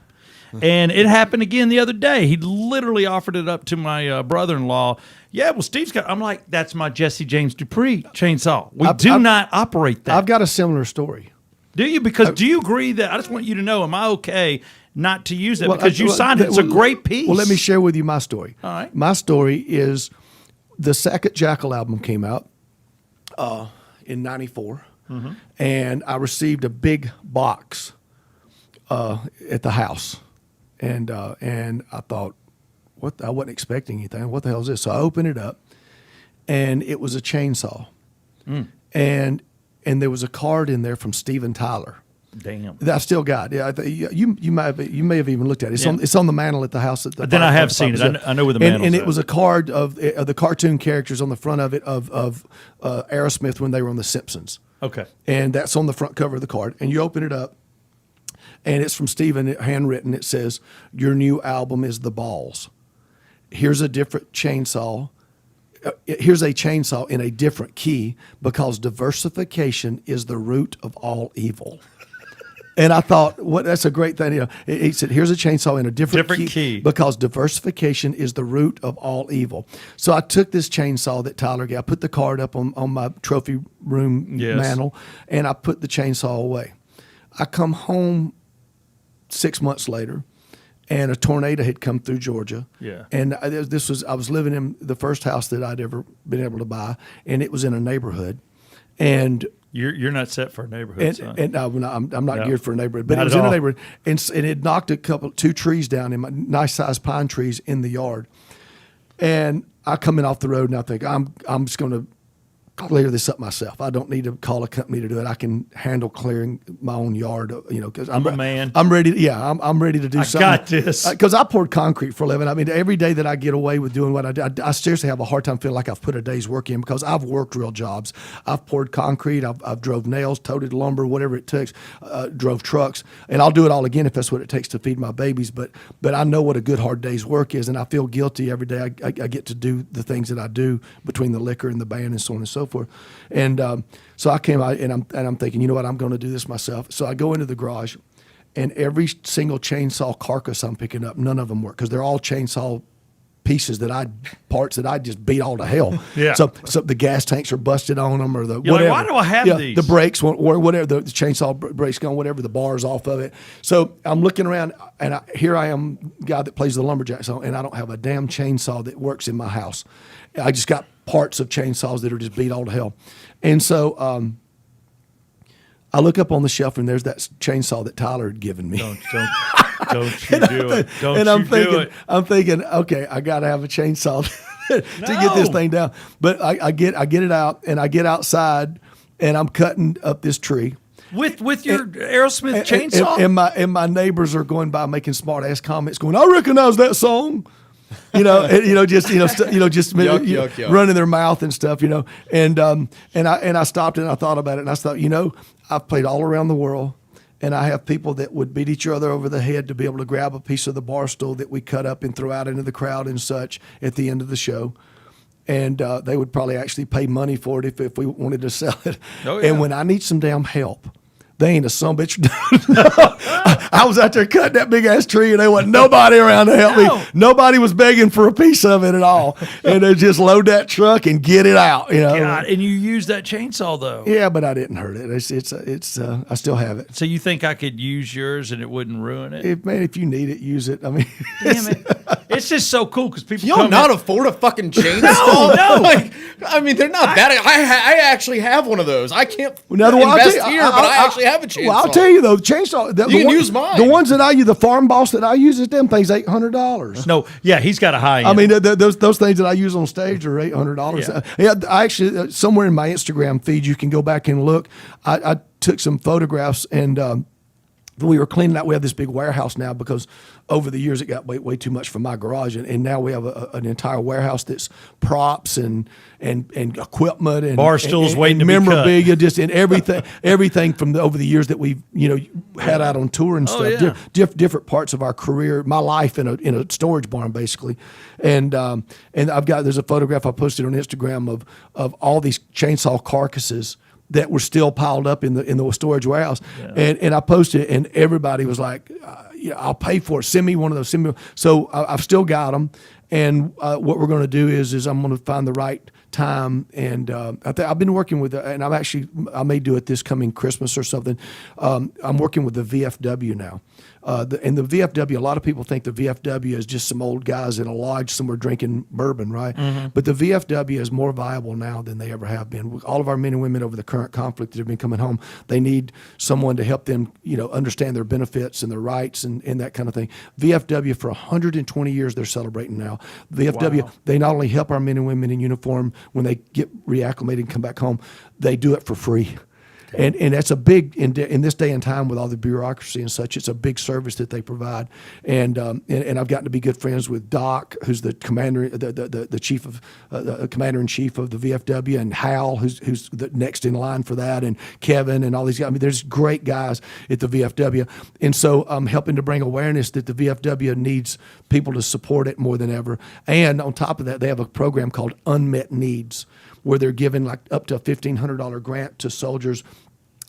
And it happened again the other day. He literally offered it up to my brother-in-law. Yeah, well, Steve's got. I'm like, that's my Jesse James Dupree chainsaw. We do not operate that. I've got a similar story. Do you? Because do you agree that I just want you to know? Am I okay not to use it because you signed it? It's a great piece. Well, let me share with you my story. All right. My story is the second Jackal album came out in '94, and I received a big box at the house. And I thought, I wasn't expecting anything. What the hell is this? So I opened it up, and it was a chainsaw. And there was a card in there from Steven Tyler. Damn. That I still got. Yeah, you may have even looked at it. It's on the mantle at the house. At the Then I have seen it. I know where the mantle is. And it was a card of the cartoon characters on the front of it of Aerosmith when they were on The Simpsons. Okay. And that's on the front cover of the card. And you open it up, and it's from Steven, handwritten. It says, "Your new album is The Balls. Here's a different chainsaw. Here's a chainsaw in a different key because diversification is the root of all evil." And I thought, that's a great thing. He said, here's a chainsaw in a different key because diversification is the root of all evil. So I took this chainsaw that Tyler gave. I put the card up on my trophy room mantle, and I put the chainsaw away. I come home 6 months later, and a tornado had come through Georgia. Yeah. And I was living in the first house that I'd ever been able to buy, and it was in a neighborhood. And You're not set for a neighborhood, son. And no, I'm not No. geared for a neighborhood, but Not it was at in a all. neighborhood, and it knocked two trees down in my nice sized pine trees in the yard, and I come in off the road and I think I'm just going to clear this up myself. I don't need to call a company to do it. I can handle clearing my own yard, because I'm a man. I'm ready. I'm ready to do something. got this. Because I poured concrete for a living. I mean, every day that I get away with doing what I do, I seriously have a hard time feeling like I've put a day's work in, because I've worked real jobs. I've poured concrete. I've drove nails, toted lumber, whatever it takes, drove trucks, and I'll do it all again if that's what it takes to feed my babies. But I know what a good hard day's work is, and I feel guilty every day I get to do the things that I do between the liquor and the band and so on and so forth. And so I came out and I'm thinking, you know what, I'm going to do this myself. So I go into the garage, and every single chainsaw carcass I'm picking up, none of them work, because they're all chainsaw pieces parts that I just beat all to hell. Yeah. So the gas tanks are busted on them, or the You're like, whatever. why do I have these? The brakes, or whatever, the chainsaw brakes gone, whatever, the bars off of it. So I'm looking around, and here I am, guy that plays the lumberjack song, and I don't have a damn chainsaw that works in my house. I just got parts of chainsaws that are just beat all to hell. And so I look up on the shelf, and there's that chainsaw that Tyler had given me. Don't you do it. Don't I'm you thinking, do it. I'm thinking, okay, I got to have a chainsaw to get this No. thing down. But I get it out, and I get outside, and I'm cutting up this tree. With your Aerosmith chainsaw? And my neighbors are going by making smart ass comments, going, "I recognize that song," just Yuck. running their mouth and stuff, And I stopped and I thought about it, and I thought, I've played all around the world, and I have people that would beat each other over the head to be able to grab a piece of the bar stool that we cut up and throw out into the crowd and such at the end of the show. And they would probably actually pay money for it if we wanted to sell it. Oh, yeah. And when I need some damn help, they ain't a sumbitch. I was out there cutting that big ass tree, and there wasn't nobody around to help No. me. Nobody was begging for a piece of it at all. And they just load that truck and get it out. God, and you use that chainsaw though. Yeah, but I didn't hurt it. It's I still have it. So you think I could use yours and it wouldn't ruin it? If you need it, use it. I mean, Damn it! It's just so cool because people Y'all come not in- afford a fucking chainsaw? No. Like, I mean, they're not that. I actually have one of those. I can't Now, I'll invest tell you, here, but I actually have a chainsaw. Well, I'll tell you though, chainsaw. You can use mine. The ones that I use, the Farm Boss that I use, them things $800. No, yeah, he's got a high end. I mean, those things that I use on stage are $800. Yeah. I actually somewhere in my Instagram feed you can go back and look. I took some photographs, and we were cleaning out. We have this big warehouse now because over the years it got way too much for my garage, and now we have an entire warehouse that's props and equipment and Bar stools and waiting to be cut. memorabilia, just in everything from over the years that we've had out on tour and stuff. yeah. Different parts of our career, my life in a storage barn basically, and there's a photograph I posted on Instagram of all these chainsaw carcasses that were still piled up in the storage warehouse, and I posted it, and everybody was like, I'll pay for it. Send me one of those. So I've still got them, and what we're going to do is I'm going to find the right time, and I've been working with, and I may do it this coming Christmas or something. I'm working with the VFW now. And the VFW, a lot of people think the VFW is just some old guys in a lodge somewhere drinking bourbon, right? Mm-hmm. But the VFW is more viable now than they ever have been. All of our men and women over the current conflict that have been coming home, they need someone to help them, understand their benefits and their rights and that kind of thing. VFW, for 120 years, they're celebrating now. VFW, They not only help our men and women in uniform when they get reacclimated and come back home, they do it for free. And that's a big, in this day and time with all the bureaucracy and such, it's a big service that they provide. And I've gotten to be good friends with Doc, who's the commander, the chief of commander in chief of the VFW, and Hal, who's the next in line for that, and Kevin and all these guys. I mean, there's great guys at the VFW, and so I'm helping to bring awareness that the VFW needs people to support it more than ever. And on top of that, they have a program called Unmet Needs, where they're giving like up to a $1,500 grant to soldiers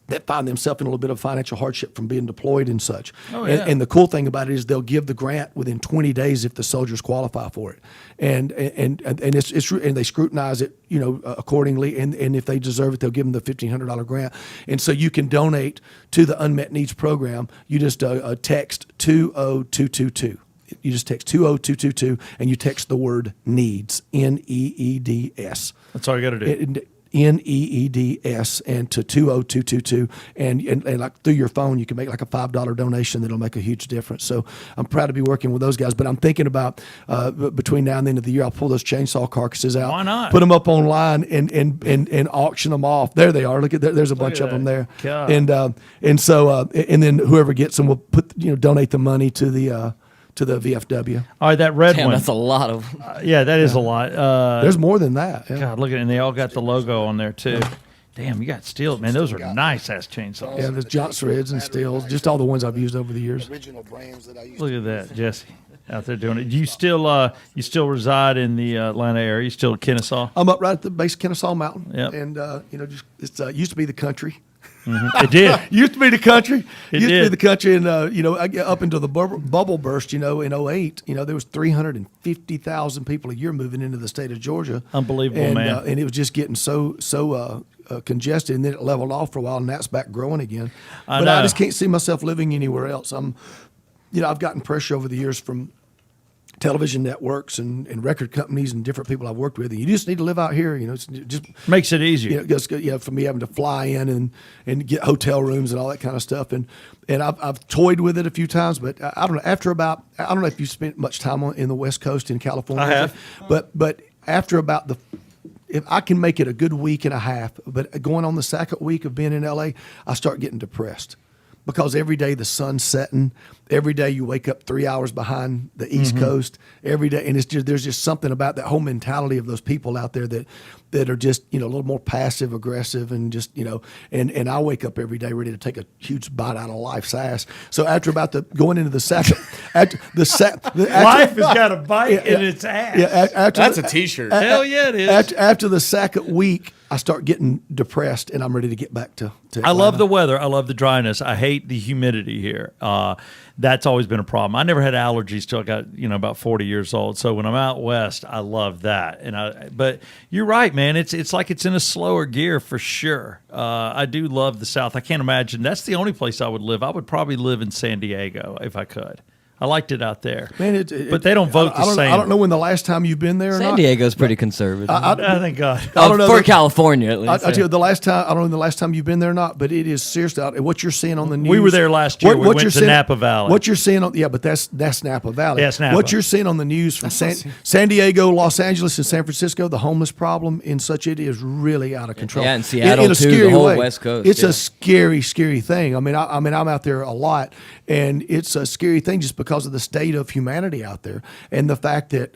that find themselves in a little bit of financial hardship from being deployed and such. Oh, yeah. And the cool thing about it is they'll give the grant within 20 days if the soldiers qualify for it. And they scrutinize it, accordingly. And if they deserve it, they'll give them the $1,500 grant. And so you can donate to the Unmet Needs program. You just text 20222. You just text 20222 and you text the word needs, NEEDS. That's all you got to do. NEEDS and to 20222 and like through your phone you can make like a $5 donation that'll make a huge difference. So I'm proud to be working with those guys. But I'm thinking about between now and the end of the year I'll pull those chainsaw carcasses out. Why not? Put them up online and auction them off. There they are. Look at there's a bunch of them there. God. And so then whoever gets them will donate the money to the VFW. All right, that red Damn, one. that's a lot of. Yeah, that is a lot. There's more than that. Yeah. God, look at it, and they all got the logo on there too. Damn, you got steel, man. Those are nice ass chainsaws. Yeah, there's Johnson Reds and Steels, just all the ones I've used over the years. Original brands that I used Look at that, Jesse, out there doing it. Do you still reside in the Atlanta area? You still at Kennesaw? I'm up right at the base of Kennesaw Mountain. Yep. And just it's used to be the country. It did. Used to be the country. It Used to be did. the country, and I get up into the bubble burst. In 08, there was 350,000 people a year moving into the state of Georgia. Unbelievable, and, man. And it was just getting so congested, and then it leveled off for a while, and that's back growing again. I But know. I just can't see myself living anywhere else. I've gotten pressure over the years from television networks and record companies and different people I've worked with. And you just need to live out here. It's just Makes it easier. for me having to fly in and get hotel rooms and all that kind of stuff. And I've toyed with it a few times, but I don't know. I don't know if you spent much time in the West Coast in California. I have. But after about if I can make it a good week and a half, but going on the second week of being in LA, I start getting depressed. Because every day the sun's setting, every day you wake up 3 hours behind the East Coast, every day, and there's just something about that whole mentality of those people out there that are just a little more passive aggressive and just and I wake up every day ready to take a huge bite out of life's ass. So after about going into the second, Life has got a bite in its ass. That's a T-shirt. Hell yeah, it is. After the second week, I start getting depressed, and I'm ready to get back to I love Atlanta. the weather. I love the dryness. I hate the humidity here. That's always been a problem. I never had allergies till I got about 40 years old. So when I'm out west, I love that. But you're right, man. It's like it's in a slower gear for sure. I do love the South. I can't imagine. That's the only place I would live. I would probably live in San Diego if I could. I liked it out there. Man, but they don't vote the same. I don't know when the last time you've been there or San not. Diego's pretty conservative. Thank God. I don't know. For California, at least. I tell you, the last time, I don't know the last time you've been there or not, but it is seriously out. What you're seeing on the news. We were there last year. We went to Napa Valley. What you're seeing but that's Napa Valley. Yeah, it's Napa. What you're seeing on the news from San Diego, Los Angeles, and San Francisco, the homeless problem it is really out of control. Yeah, and Seattle in a too, scary the whole way. West Coast. It's yeah. a scary, scary thing. I'm out there a lot, and it's a scary thing just because of the state of humanity out there, and the fact that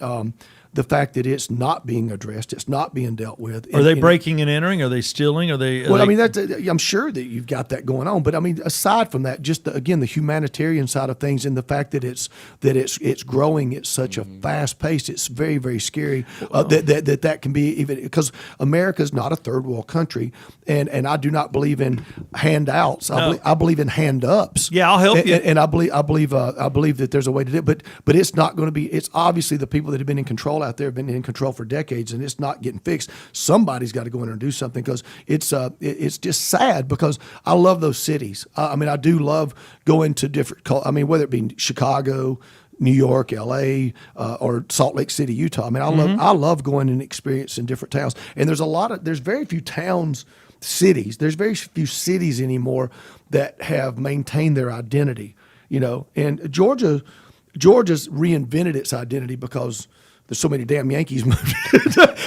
it's not being addressed, it's not being dealt with. Are they breaking and entering? Are they stealing? I'm sure that you've got that going on, but aside from that, just the humanitarian side of things, and the fact that it's growing at such a fast pace, it's very, very scary. That can be, even because America's not a third world country, and I do not believe in handouts. I believe in hand ups. Yeah, I'll help you. And I believe that there's a way to do it, but it's not going to be. It's obviously the people that have been in control out there have been in control for decades, and it's not getting fixed. Somebody's got to go in there and do something, because it's just sad, because I love those cities. I do love going to different. Whether it be Chicago, New York, L.A., or Salt Lake City, Utah. I love going and experiencing different towns. And there's very few cities. There's very few cities anymore that have maintained their identity. And Georgia's reinvented its identity because there's so many damn Yankees moved.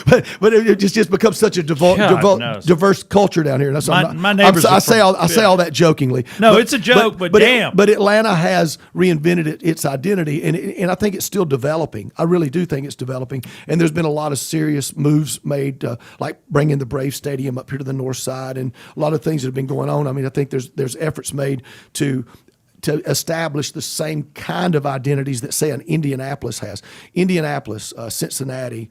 but it just becomes such a diverse culture down here. That's my neighbors. I say all that jokingly. No, it's a joke, but damn. But Atlanta has reinvented its identity, and I think it's still developing. I really do think it's developing. And there's been a lot of serious moves made, like bringing the Braves Stadium up here to the north side, and a lot of things that have been going on. I think there's efforts made to establish the same kind of identities that, say, an Indianapolis has. Indianapolis, Cincinnati,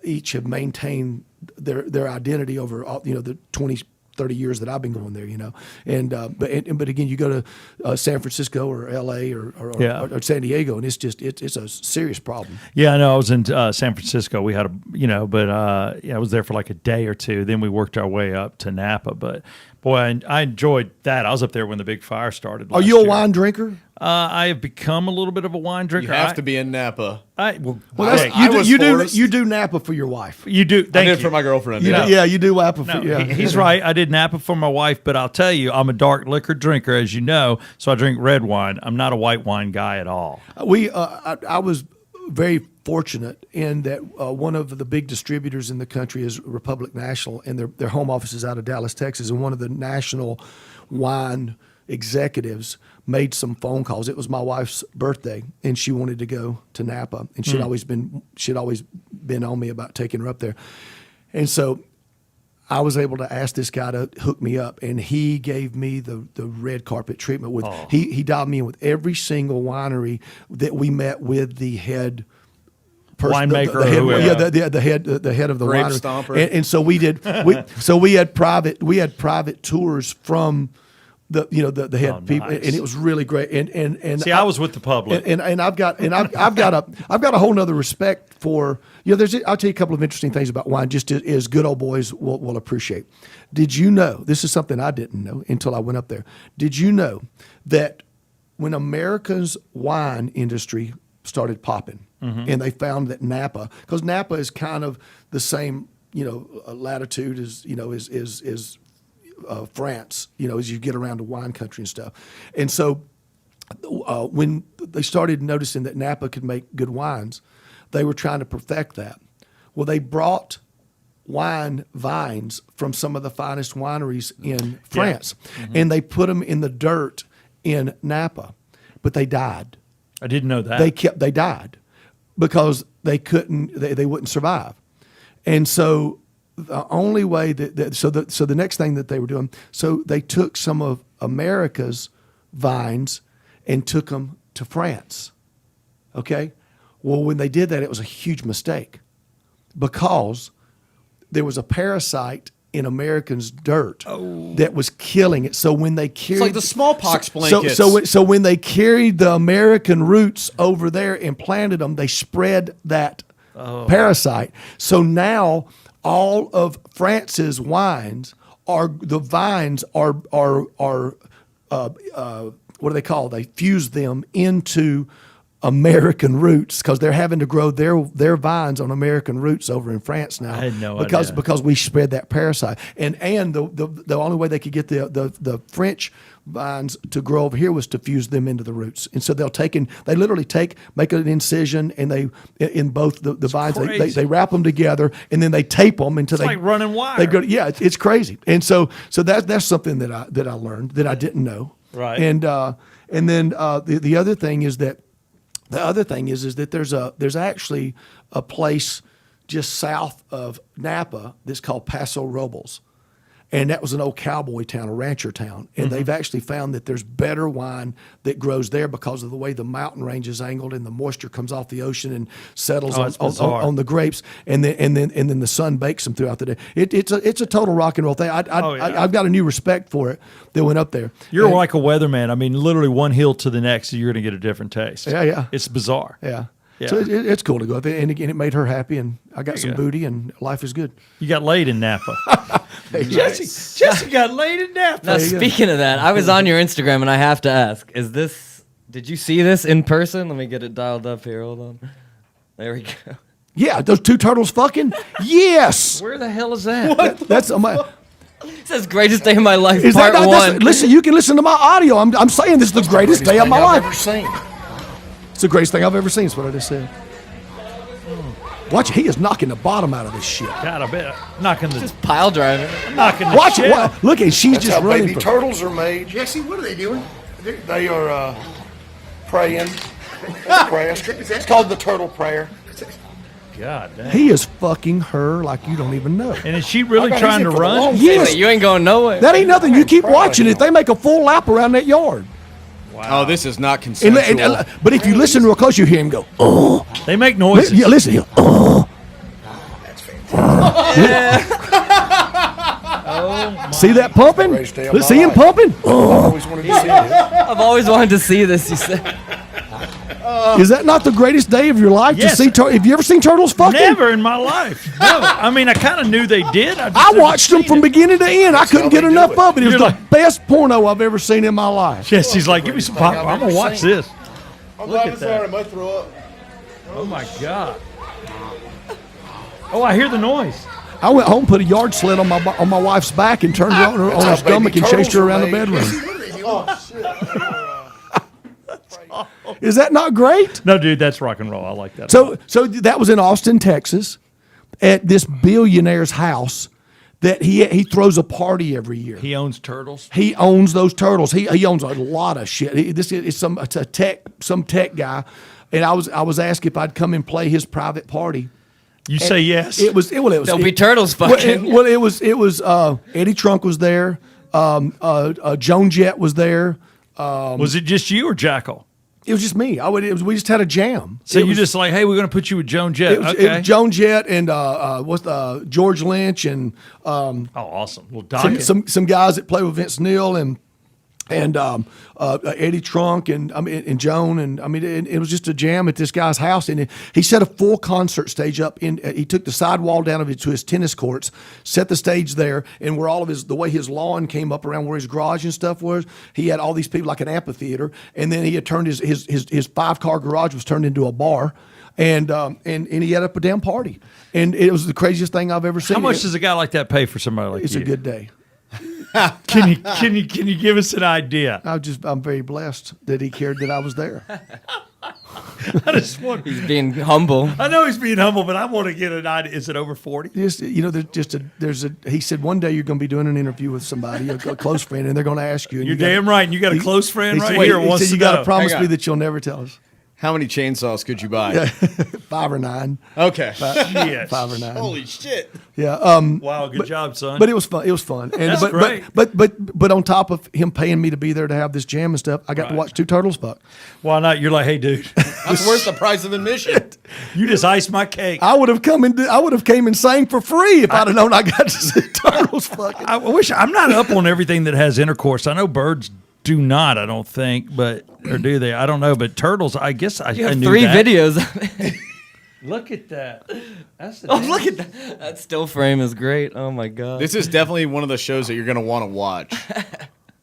each have maintained their identity over the 20, 30 years that I've been going there, but again, you go to San Francisco or L.A. or San Diego, and it's a serious problem. Yeah, I know. I was in San Francisco. We had I was there for like a day or two. Then we worked our way up to Napa. But boy, I enjoyed that. I was up there when the big fire started. Are you a wine drinker? I have become a little bit of a wine You drinker. have to be in Napa. Well, I was you do Napa for your wife. You do. I Thank did you. for my girlfriend. You Yeah. do, yeah, you do Napa for. No, Yeah, he's right. I did Napa for my wife, but I'll tell you, I'm a dark liquor drinker, as you know, so I drink red wine. I'm not a white wine guy at all. I was very fortunate in that one of the big distributors in the country is Republic National, and their home office is out of Dallas, Texas, and one of the national wine executives made some phone calls. It was my wife's birthday, and she wanted to go to Napa, and she'd always been on me about taking her up there, and so I was able to ask this guy to hook me up, and he gave me the red carpet treatment. With he dialed me in with every single winery that we met with the head person, winemaker, the head, or whoever. the head of the Grape winery, stomper. and so we did. We had private tours from the head people, nice. and it was really great. And See, I was with the public. and I've got a whole nother respect for I'll tell you a couple of interesting things about wine, just as good old boys will appreciate. Did you know, this is something I didn't know until I went up there, did you know that when America's wine industry started popping, and they found that Napa, because Napa is kind of the same latitude as is France, as you get around to wine country and stuff. And so when they started noticing that Napa could make good wines, they were trying to perfect that. Well, they brought wine vines from some of the finest wineries in France, and they put them in the dirt in Napa, but they died. I didn't know that. They died because they wouldn't survive. And so the only way so the next thing that they were doing, so they took some of America's vines and took them to France. Okay? Well, when they did that, it was a huge mistake because there was a parasite in Americans' dirt that was killing it. So when they carried, It's like the smallpox blankets. So when they carried the American roots over there and planted them, they spread that parasite. So now all of France's wines what do they call? They fuse them into American roots because they're having to grow their vines on American roots over in France now. I had no idea. Because we spread that parasite. And the only way they could get the French vines to grow over here was to fuse them into the roots. And so they literally make an incision, and they in both the vines they wrap them together, and then they tape them until It's like running wire. It's crazy. And so that's something that I learned that I didn't know. Right. And then the other thing is that there's actually a place just south of Napa that's called Paso Robles. And that was an old cowboy town, a rancher town. And they've actually found that there's better wine that grows there because of the way the mountain range is angled and the moisture comes off the ocean and settles on the grapes. And then the sun bakes them throughout the day. It's a total rock and roll thing. I've got a new respect for it that went up there. You're like a weatherman. I mean, literally one hill to the next, you're going to get a different taste. Yeah. It's bizarre. Yeah. Yeah. So it's cool to go up there. And again, it made her happy, and I got some booty, and life is good. You got laid in Napa. Jesse got laid in Napa. Now, speaking of that, I was on your Instagram, and I have to ask, did you see this in person? Let me get it dialed up here. Hold on. There we go. Yeah, those two turtles fucking? Yes! Where the hell is that? That's It says greatest day of my life, Is part that not, one. listen, you can listen to my audio. I'm saying this is the greatest day of my life. Ever seen. It's the greatest thing I've ever seen, is what I just said. Watch, he is knocking the bottom out of this shit. God, I bet. Knocking the Pile driving. Watch it. Look at, she's That's just how running. baby turtles are made. Jesse, what are they doing? They are praying. It's called the turtle prayer. God damn. He is fucking her like you don't even know. And is she really bet trying he's to in for the run? long Yes. You ain't going nowhere. That ain't nothing. You keep Probably watching it. not. They make a full lap around that yard. Oh, this is not And, consensual. but if you listen real close, you hear him go, oh. They make noises. Yeah, listen. He'll, oh. That's fantastic. See that pumping? Greatest day of my See him life. pumping? I've always wanted to see this. I've always wanted to see this, you said. Is that not the greatest day of your life Yes. to see? Have you ever seen turtles fucking? Never in my life. No, I mean I kind of knew they did. I watched them from beginning to end. I couldn't get enough of it. It was You're the like- best porno I've ever seen in my life. Jesse's like, give me some popcorn. I'm gonna watch this. I'm Look at that. I might throw up. Oh my god. Oh, I hear the noise. I went home, put a yard sled on my wife's back, and turned her on her stomach and chased her around the bedroom. Is that not great? No, dude, that's rock and roll. I like that. So that was in Austin, Texas, at this billionaire's house. That he throws a party every year. He owns turtles. He owns those turtles. He owns a lot of shit. This is some tech guy, and I was asked if I'd come and play his private party. You say yes. There'll be turtles fucking. It was Eddie Trunk was there. Joan Jett was there. Was it just you or Jackal? It was just me. We just had a jam. So you just like, hey, we're going to put you with Joan Jett. It was Joan Jett and George Lynch and Oh, awesome. Well, Doc. some guys that play with Vince Neil and Eddie Trunk and Joan it was just a jam at this guy's house, and he set a full concert stage up. He took the sidewall down to his tennis courts, set the stage there, and where all of the way his lawn came up around where his garage and stuff was, he had all these people like an amphitheater, and then he had turned his 5-car garage was turned into a bar. And he had up a damn party, and it was the craziest thing I've ever seen. How much does a guy like that pay for somebody like It's you? a good day. Can you give us an idea? I'm very blessed that he cared that I was there. I just want. He's being humble. I know he's being humble, but I want to get an idea. Is it over 40? He said one day you're going to be doing an interview with somebody, a close friend, and they're going to ask you. And You're damn right. And you got a close friend right Wait, here. He Wants said to you got know. to promise Hang me on. that you'll never tell us. How many chainsaws could you buy? 5 or 9. Okay. Shit. 5 or 9. Holy shit. Yeah. Wow, good job, son. But it was fun. It was fun. And That's great. But on top of him paying me to be there to have this jam and stuff, I got to watch 2 turtles fuck. Why not? You're like, hey, dude, That's worth the price of admission. you just iced my cake. I would have came and sang for free if I'd have known I got to see turtles fucking. I wish I'm not up on everything that has intercourse. I know birds do not. I don't think, or do they? I don't know. But turtles, I guess I You have knew 3 that. videos of it. Look at that. That's the Oh, look at that. That still frame is great. Oh my god. This is definitely one of the shows that you're going to want to watch.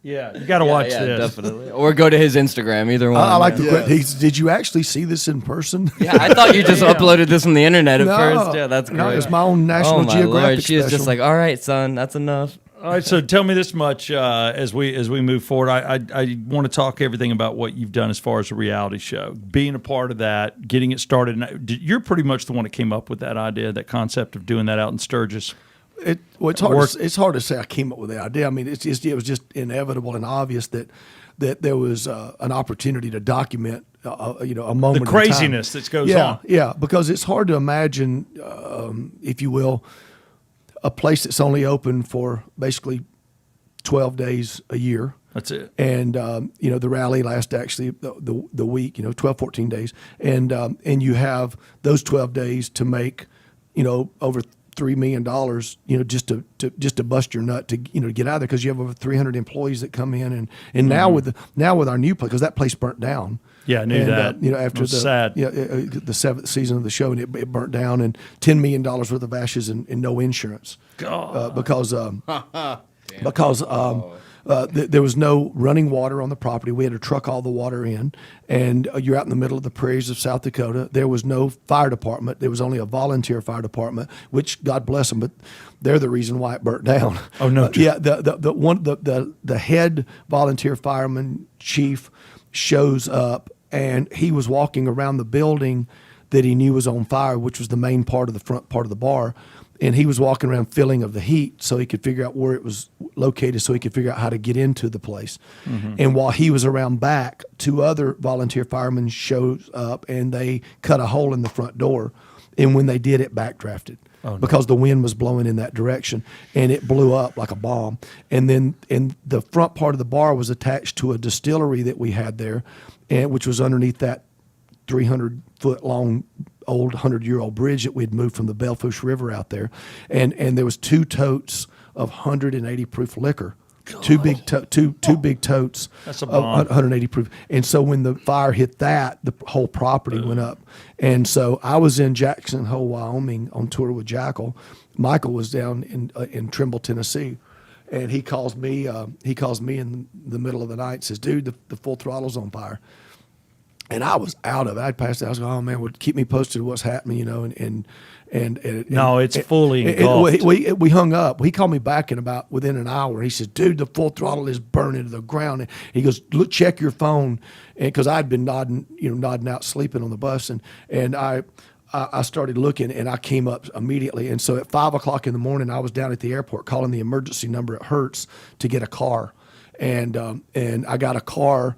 Yeah, you got to watch yeah, this. definitely. Or go to his Instagram. Either one. I like yeah. the question. Did you actually see this in person? Yeah, I thought you just uploaded this from the internet at No. first. Yeah, that's great. No, it's my own National oh my Geographic Lord. She was special. just like, all right, son, that's enough. All right, so tell me this much as we move forward. I want to talk everything about what you've done as far as a reality show, being a part of that, getting it started. And you're pretty much the one that came up with that idea, that concept of doing that out in Sturgis. It's hard to say I came up with the idea. I mean, it was just inevitable and obvious that there was an opportunity to document a moment. The craziness that goes on. Yeah, because it's hard to imagine, if you will, a place that's only open for basically 12 days a year. That's it. And, the rally lasts actually the week, 12, 14 days. And you have those 12 days to make, over $3 million, just to bust your nut to get out of there, because you have over 300 employees that come in, and now with our new place, because that place burnt down. Yeah, I knew that. After It was sad. the 7th season of the show, and it burnt down, and $10 million worth of ashes and no insurance. God. Because there was no running water on the property. We had to truck all the water in, and you're out in the middle of the prairies of South Dakota. There was no fire department. There was only a volunteer fire department, which God bless them, but they're the reason why it burnt down. Oh no! Yeah, the head volunteer fireman chief shows up, and he was walking around the building that he knew was on fire, which was the main part of the front part of the bar. And he was walking around feeling of the heat so he could figure out where it was located, so he could figure out how to get into the place. Mm-hmm. And while he was around back, 2 other volunteer firemen showed up, and they cut a hole in the front door. And when they did, it backdrafted. Because the wind was blowing in that direction, and it blew up like a bomb. And the front part of the bar was attached to a distillery that we had there, and which was underneath that 300-foot long old 100-year-old bridge that we'd moved from the Belfouche River out there. And there was 2 totes of 180 proof liquor two big totes. That's a of bomb. 180 proof. And so when the fire hit that, the whole property went up. And so I was in Jackson Hole, Wyoming, on tour with Jackal. Michael was down in Trimble, Tennessee. And he calls me in the middle of the night and says, dude, the full throttle's on fire. And I was out of it. I'd passed out. I was going, oh man, would keep me posted what's happening, and No, it's fully engulfed. We hung up. He called me back within an hour. He said, dude, the full throttle is burning to the ground. And he goes, look, check your phone. And because I'd been nodding out, sleeping on the bus. And I started looking, and I came up immediately. And so at 5 o'clock in the morning, I was down at the airport calling the emergency number at Hertz to get a car. And I got a car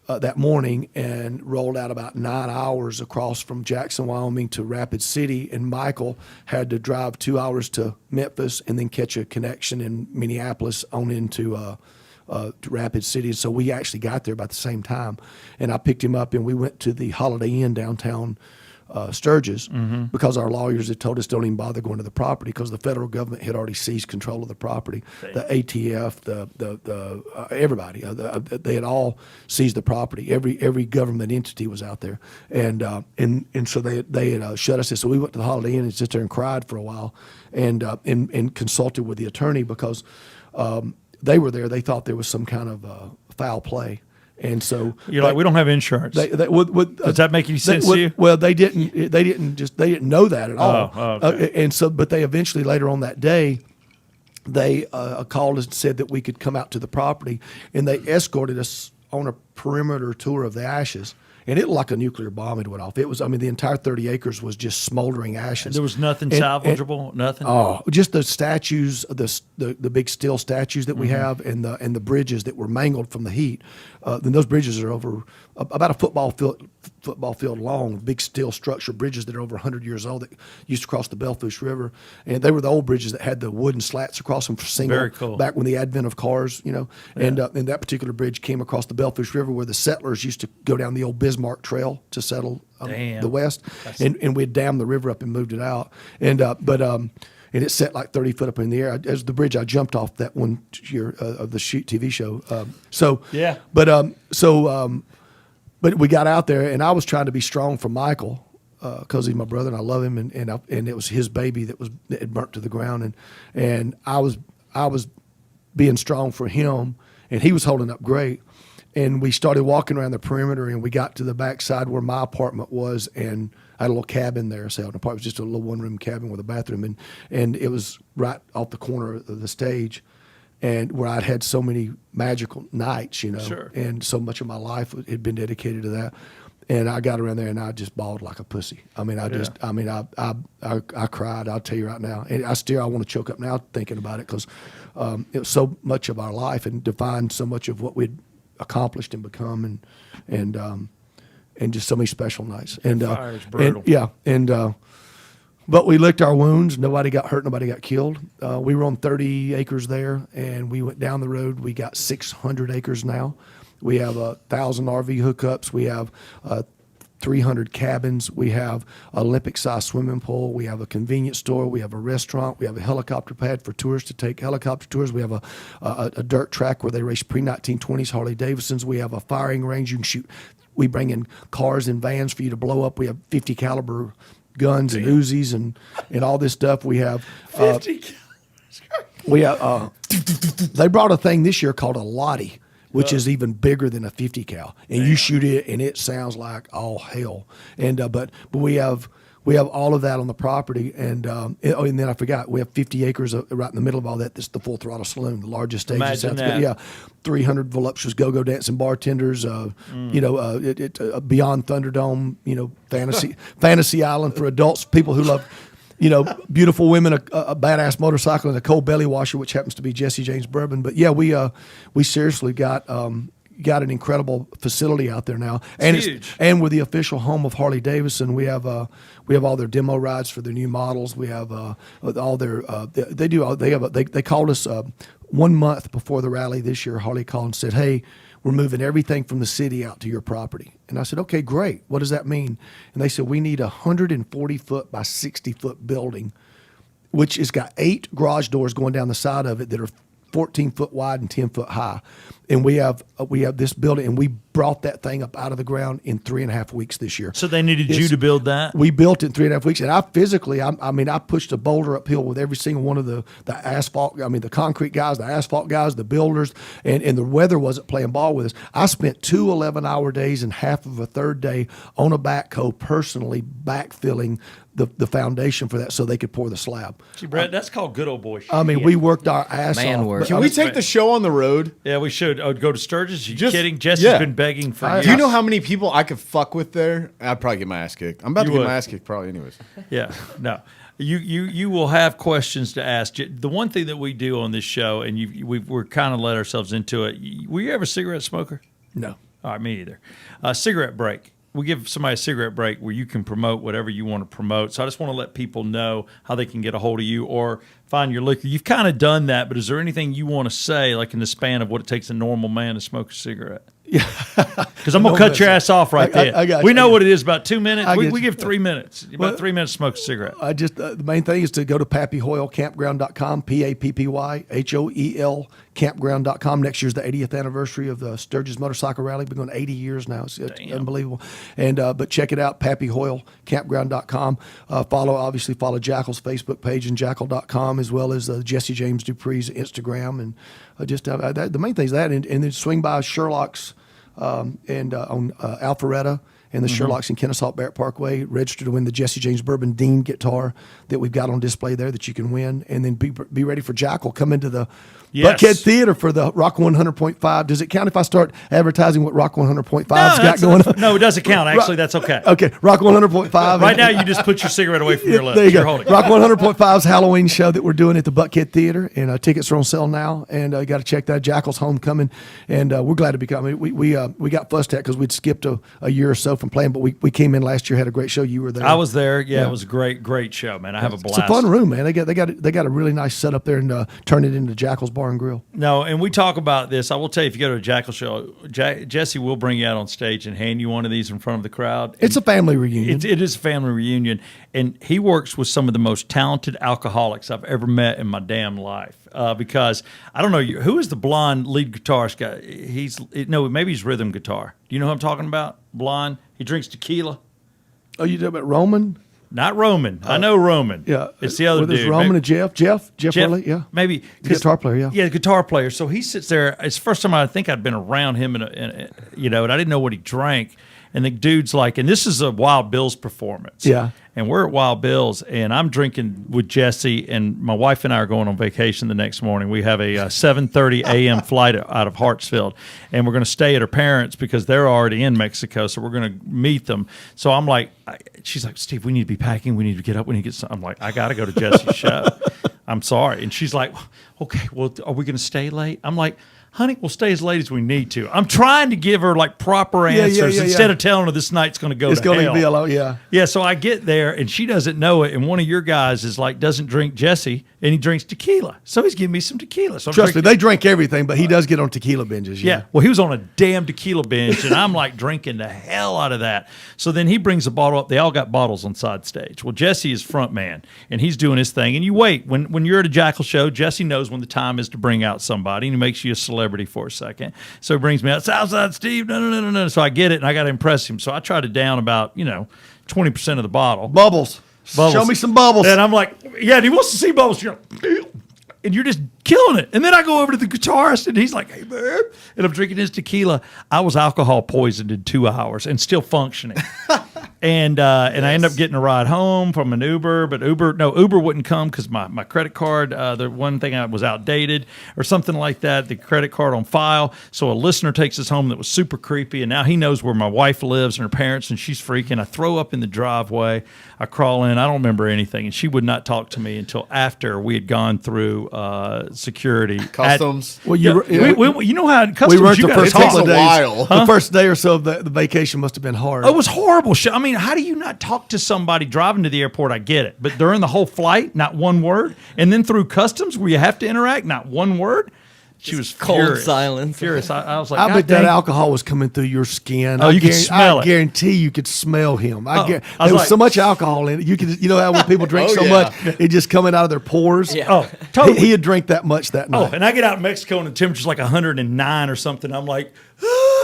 that morning and rolled out about 9 hours across from Jackson, Wyoming to Rapid City. And Michael had to drive 2 hours to Memphis and then catch a connection in Minneapolis on into to Rapid City. So we actually got there about the same time. And I picked him up, and we went to the Holiday Inn downtown Sturgis, because our lawyers had told us don't even bother going to the property because the federal government had already seized control of the property. The ATF, the everybody, they had all seized the property. Every government entity was out there, and so they had shut us in. So we went to the Holiday Inn and sit there and cried for a while, and consulted with the attorney because they were there. They thought there was some kind of foul play. And so you're like, we don't have insurance. Does that make any sense to you? Well, they didn't know that at all. Okay. And so, but they eventually later on that day, they called us and said that we could come out to the property, and they escorted us on a perimeter tour of the ashes. And it looked like a nuclear bomb had went off. It was, the entire 30 acres was just smoldering ashes. There was nothing salvageable, nothing? Oh, just the statues, the big steel statues that we have, and the bridges that were mangled from the heat. Then those bridges are over about a football field long, big steel structure bridges that are over 100 years old that used to cross the Belfouche River. And they were the old bridges that had the wooden slats across them for single. Very cool. Back when the advent of cars, And that particular bridge came across the Belfouche River where the settlers used to go down the old Bismarck Trail to settle the West. And we'd dammed the river up and moved it out. And it set like 30 foot up in the air. As the bridge I jumped off that one year of the TV show. But we got out there, and I was trying to be strong for Michael because he's my brother and I love him, and it was his baby that had burnt to the ground, and I was being strong for him, and he was holding up great. And we started walking around the perimeter, and we got to the backside where my apartment was, and I had a little cabin there. So an apartment was just a little one-room cabin with a bathroom, and it was right off the corner of the stage, and where I'd had so many magical nights, Sure. And so much of my life had been dedicated to that. And I got around there, and I just bawled like a pussy. I cried. I'll tell you right now, and I want to choke up now thinking about it because it was so much of our life and defined so much of what we'd accomplished and become, and just so many special nights. And fire is brutal. But we licked our wounds. Nobody got hurt. Nobody got killed. We were on 30 acres there, and we went down the road. We got 600 acres now. We have 1,000 RV hookups. We have 300 cabins. We have an Olympic-sized swimming pool. We have a convenience store. We have a restaurant. We have a helicopter pad for tourists to take helicopter tours. We have a dirt track where they race pre-1920s Harley Davidsons. We have a firing range. You can shoot. We bring in cars and vans for you to blow up. We have 50 caliber guns and Uzis and all this stuff. We have 50. They brought a thing this year called a Lottie, which is even bigger than a 50 cal, and you shoot it and it sounds like all hell. And but we have all of that on the property, and and then I forgot, we have 50 acres right in the middle of all that. This is the Full Throttle Saloon, the largest stage in South Dakota. Yeah, 300 voluptuous go-go dancing bartenders. Beyond Thunderdome, fantasy island for adults, people who love. Beautiful women, a badass motorcycle, and a cold belly washer, which happens to be Jesse James Bourbon. But yeah, we seriously got an incredible facility out there now, and huge. And we're the official home of Harley Davidson. We have all their demo rides for their new models. We have all their they called us 1 month before the rally this year. Harley called and said, "Hey, we're moving everything from the city out to your property." And I said, "Okay, great. What does that mean?" And they said, "We need a 140-foot by 60-foot building, which has got 8 garage doors going down the side of it that are 14 foot wide and 10 foot high. And we have this building, and we brought that thing up out of the ground in 3.5 weeks this year. So they needed you to build that? We built it in 3.5 weeks, and I physically, I pushed a boulder uphill with every single one of the asphalt, the concrete guys, the asphalt guys, the builders, and the weather wasn't playing ball with us. I spent 2 11-hour days and half of a third day on a backhoe personally backfilling the foundation for that so they could pour the slab. See, Brett, that's called good old boy shit. We worked our ass Man off. work. Can we take the show on the road? Yeah, we should. Go to Sturgis? You Just- kidding? Jesse's yeah. been begging for years. Do you know how many people I could fuck with there? I'd probably get my ass kicked. I'm about You to get would. my ass kicked probably anyways. Yeah, no. You will have questions to ask. The one thing that we do on this show, and we're kind of let ourselves into it. Were you ever a cigarette smoker? No. All right, me either. Cigarette break. We give somebody a cigarette break where you can promote whatever you want to promote. So I just want to let people know how they can get a hold of you or find your liquor. You've kind of done that, but is there anything you want to say, like in the span of what it takes a normal man to smoke a cigarette? Yeah. Because I'm going to cut your ass off right there. I got you. We know what it is, about 2 minutes. I We get you. give 3 minutes. About 3 minutes to smoke a cigarette. I just the main thing is to go to pappyhoylecampground.com, PAPPYHOEL campground.com. Next year's the 80th anniversary of the Sturgis Motorcycle Rally. Been going 80 years now. It's unbelievable. And but check it out, pappyhoylecampground.com. Follow Jackal's Facebook page and jackal.com, as well as Jesse James Dupree's Instagram, and the main thing is that, and then swing by Sherlock's and on Alpharetta and the Sherlock's in Kennesaw Barrett Parkway. Register to win the Jesse James Bourbon Dean guitar that we've got on display there that you can win, and then be ready for Jackal. Come into the Buckhead Theater for the Rock 100.5. Does it count if I start advertising what Rock 100.5's got going on? No, it doesn't count. Actually, that's okay. Okay, Rock 100.5. Right now, you just put your cigarette away from your lips. There you You're go. holding it. Rock 100.5's Halloween show that we're doing at the Buckhead Theater, and tickets are on sale now. And you got to check that. Jackal's homecoming, and we're glad to be coming. We got fussed at because we'd skipped a year or so from playing, but we came in last year, had a great show. You were there. I was there. Yeah, it was a great show, man. I have a blast. It's a fun room, man. They got a really nice setup there, and turn it into Jackal's Bar and Grill. No, and we talk about this. I will tell you, if you go to a Jackal show, Jesse will bring you out on stage and hand you one of these in front of the crowd. It's a family reunion. It is a family reunion, and he works with some of the most talented alcoholics I've ever met in my damn life. Because I don't know who is the blonde lead guitarist guy. Maybe he's rhythm guitar. Do you know who I'm talking about? Blonde. He drinks tequila. Oh, you talking about Roman? Not Roman. I know Roman. Yeah, it's the other there's dude. Roman Maybe- and Jeff Hurley, yeah, maybe The guitar player, yeah. Yeah, the guitar player. So he sits there. It's the first time I think I'd been around him, and I didn't know what he drank. And the dude's like, and this is a Wild Bill's performance. Yeah. And we're at Wild Bill's, and I'm drinking with Jesse, and my wife and I are going on vacation the next morning. We have a 7:30 a.m. flight out of Hartsfield, and we're going to stay at her parents because they're already in Mexico, so we're going to meet them. So I'm like, she's like, Steve, we need to be packing. We need to get up. We need to get some. I'm like, I got to go to Jesse's show. I'm sorry. And she's like, okay, well, are we going to stay late? I'm like, honey, we'll stay as late as we need to. I'm trying to give her like proper answers instead of telling her this night's going to go to hell. It's going to be a lot, yeah. Yeah, so I get there and she doesn't know it, and one of your guys is like doesn't drink Jesse, and he drinks tequila. So he's giving me some tequila. So I'm Trust me, drinking- they drink everything, but he does get on tequila binges. yeah. Well, he was on a damn tequila binge, and I'm like drinking the hell out of that. So then he brings a bottle up. They all got bottles on side stage. Well, Jesse is front man, and he's doing his thing. And you wait. When you're at a Jackal show, Jesse knows when the time is to bring out somebody, and he makes you a celebrity for a second. So he brings me out, Southside Steve, no. So I get it, and I got to impress him. So I try to down about, 20% of the bottle. Bubbles. Show me some bubbles. And I'm like, yeah, and he wants to see bubbles. And you're just killing it. And then I go over to the guitarist, and he's like, hey, man. And I'm drinking his tequila. I was alcohol poisoned in 2 hours and still functioning. And I end up getting a ride home from an Uber, but Uber wouldn't come because my credit card, the one thing was outdated or something like that, the credit card on file. So a listener takes us home that was super creepy, and now he knows where my wife lives and her parents, and she's freaking. I throw up in the driveway. I crawl in. I don't remember anything, and she would not talk to me until after we had gone through security. Customs. Well, You know how customs we weren't you the gotta first talk. couple of Takes a days. while. The first day or so of the vacation must have been hard. It was horrible shit. I mean, how do you not talk to somebody driving to the airport? I get it. But during the whole flight, not one word. And then through customs where you have to interact, not one word. She was cold furious. silence. Furious. I was like, I God bet that dang. alcohol was coming through your skin. Oh, you could smell I it. guarantee you could smell him. I was There was like- so much alcohol in it. You know how when people drink Oh, so yeah. much, it just coming out of their pores. Yeah. Oh, totally. He had drank that much that Oh, night. and I get out in Mexico and the temperature's like 109 or something. I'm like,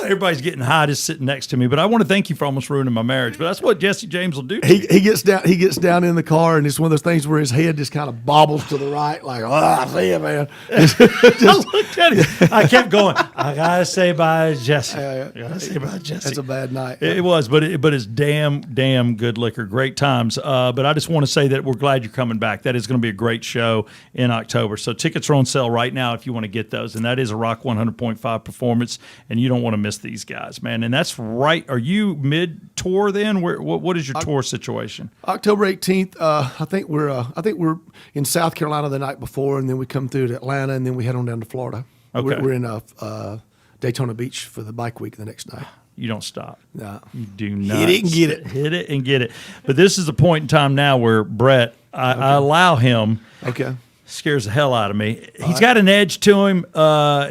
everybody's getting high just sitting next to me. But I want to thank you for almost ruining my marriage. But that's what Jesse James will do. To you. He gets down. He gets down in the car, and it's one of those things where his head just kind of bobbles to the right, like, "Oh, I see it, man." I looked at him. I kept going. I gotta say bye, Jesse. I gotta say bye, Jesse. That's a bad night. It was, but it's damn good liquor, great times. But I just want to say that we're glad you're coming back. That is going to be a great show in October. So tickets are on sale right now if you want to get those, and that is a Rock 100.5 performance, and you don't want to miss these guys, man. And that's right. Are you mid tour then? What is your tour situation? October 18th. I think we're in South Carolina the night before, and then we come through to Atlanta, and then we head on down to Florida. Okay. We're in Daytona Beach for the bike week the next night. You don't stop. No. You do not. Hit it and get it. Hit it and get it. But this is the point in time now where Brett, I allow him. Okay. Scares the hell out of me. He's got an edge to him.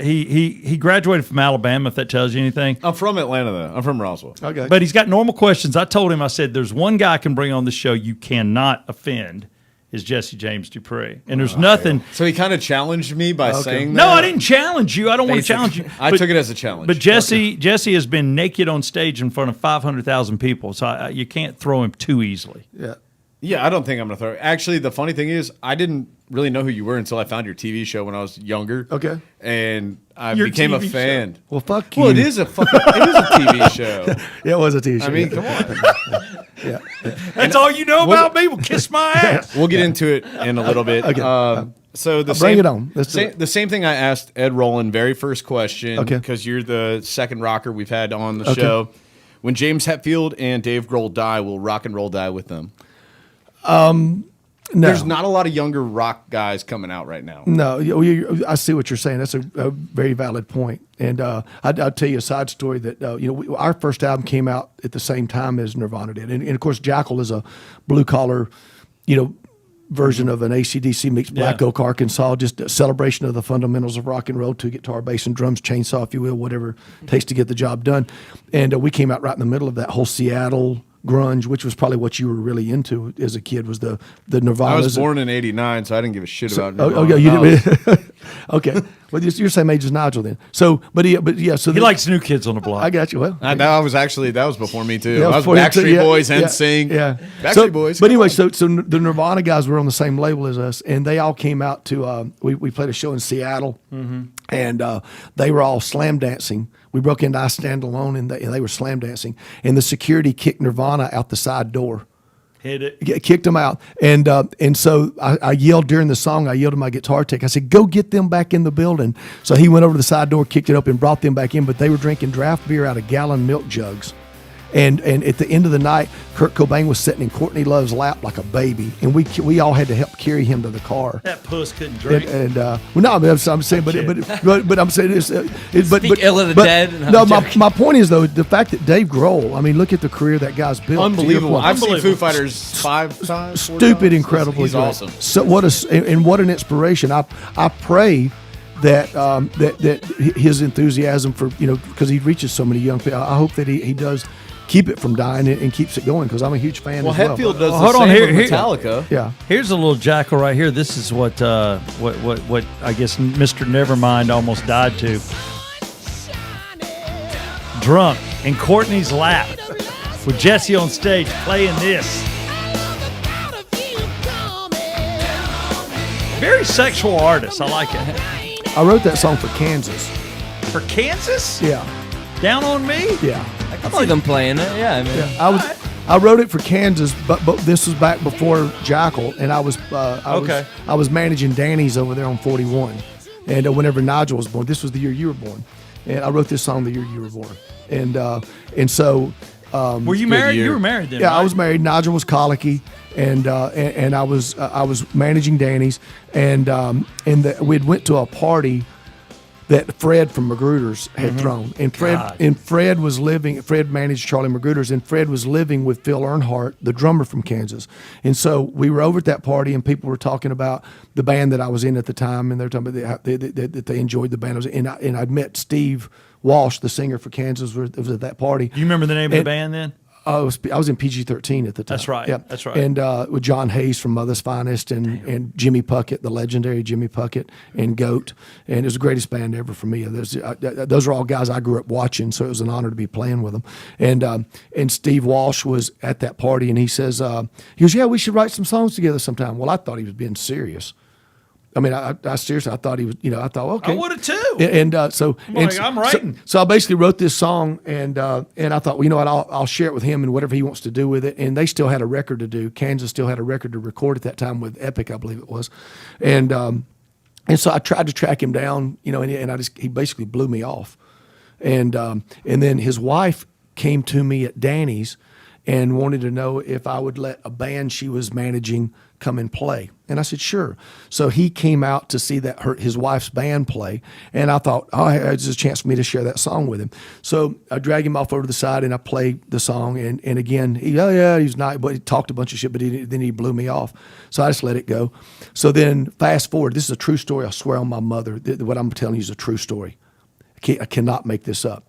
He graduated from Alabama, if that tells you anything. I'm from Atlanta, though. I'm from Roswell. Okay. But he's got normal questions. I told him, I said, there's one guy I can bring on the show you cannot offend is Jesse James Dupree. And there's nothing. So he kind of challenged me by saying that. No, I didn't challenge you. I don't want to challenge you. I took it as a challenge. But Jesse has been naked on stage in front of 500,000 people, so you can't throw him too easily. Yeah. Yeah, I don't think I'm going to throw it. Actually, the funny thing is, I didn't really know who you were until I found your TV show when I was younger. Okay. And I Your became a TV fan. Well, fuck you. Well, it is a TV show. Yeah, it was a TV show. I mean, come on. Yeah. That's all you know about me? Well, kiss my ass. We'll get into it in a little bit. Okay. So the Bring same, it on. Let's do it. The same thing I asked Ed Roland, very first question, Okay. because you're the second rocker we've had on the show. When James Hetfield and Dave Grohl die, will rock and roll die with them? No. There's not a lot of younger rock guys coming out right now. No, I see what you're saying. That's a very valid point. And I'll tell you a side story that our first album came out at the same time as Nirvana did, and of course Jackal is a blue collar, version of an AC/DC meets Black Oak, Arkansas. Just a celebration of the fundamentals of rock and roll: two guitar, bass, and drums, chainsaw, if you will, whatever it takes to get the job done. And we came out right in the middle of that whole Seattle grunge, which was probably what you were really into as a kid, was the Nirvana. I was born in '89, so I didn't give a shit about Nirvana. Oh yeah, you didn't. Okay, well you're the same age as Nigel then. So, so He likes New Kids on the Block. I got you. Well, that was before me too. yeah, I was before you too, Backstreet yeah, Boys, yeah, NSYNC, yeah. Backstreet Boys. But anyway, so the Nirvana guys were on the same label as us, and they all came out to. We played a show in Seattle, and they were all slam dancing. We broke into I Stand Alone, and they were slam dancing, and the security kicked Nirvana out the side door. Hit it. Kicked them out, and so I yelled during the song. I yelled to my guitar tech. I said, "Go get them back in the building." So he went over to the side door, kicked it up, and brought them back in. But they were drinking draft beer out of gallon milk jugs. And at the end of the night, Kurt Cobain was sitting in Courtney Love's lap like a baby, and we all had to help carry him to the car. That puss couldn't drink. Well, no, I'm saying, but I'm saying this. Speak ill of the dead. No, my point is though the fact that Dave Grohl. I mean, look at the career that guy's built. Unbelievable. I've seen Unbelievable. Foo Fighters 5 times. 4 Stupid, times. incredible. He's awesome. So what an inspiration. I pray that that his enthusiasm for because he reaches so many young people. I hope that he does keep it from dying and keeps it going, because I'm a huge fan. Well, as well. Hetfield does Hold the on, same here- with Metallica. Yeah. Here's a little jackal right here. This is what I guess Mr. Nevermind almost died to. Drunk in Courtney's lap with Jesse on stage playing this. Very sexual artist. I like it. I wrote that song for Kansas. For Kansas? Yeah. Down on me? Yeah. I can see them playing it. Yeah, I mean, I wrote it for Kansas, but this was back before Jackal, and I was managing Danny's over there on 41, and whenever Nigel was born, this was the year you were born, and I wrote this song the year you were born, and so. Were you married? You were married then. Yeah, right? I was married. Nigel was colicky, and I was managing Danny's, and we'd went to a party that Fred from Magruder's had thrown. And Fred was living. Fred managed Charlie Magruder's, and Fred was living with Phil Earnhardt, the drummer from Kansas. And so we were over at that party, and people were talking about the band that I was in at the time, and they were talking about that they enjoyed the band. And I'd met Steve Walsh, the singer for Kansas, was at that party. Do you remember the name of the band then? I was in PG-13 at the time. That's right. Yeah, that's right. And with John Hayes from Mother's Finest and Jimmy Puckett, the legendary Jimmy Puckett, and Goat. And it was the greatest band ever for me. Those are all guys I grew up watching, so it was an honor to be playing with them. And Steve Walsh was at that party, and he says, he goes, yeah, we should write some songs together sometime. Well, I thought he was being serious. I mean, I seriously, I thought he was, I thought, okay. I would have too. I'm writing. So I basically wrote this song, and I thought, well, you know what, I'll share it with him and whatever he wants to do with it. And they still had a record to do. Kansas still had a record to record at that time with Epic, I believe it was. And so I tried to track him down, and he basically blew me off. And then his wife came to me at Danny's and wanted to know if I would let a band she was managing come and play. And I said, sure. So he came out to see his wife's band play. And I thought, oh, it's a chance for me to share that song with him. So I dragged him off over to the side and I played the song. And again, he was nice, but he talked a bunch of shit, but then he blew me off. So I just let it go. So then fast forward, this is a true story. I swear on my mother, what I'm telling you is a true story. I cannot make this up.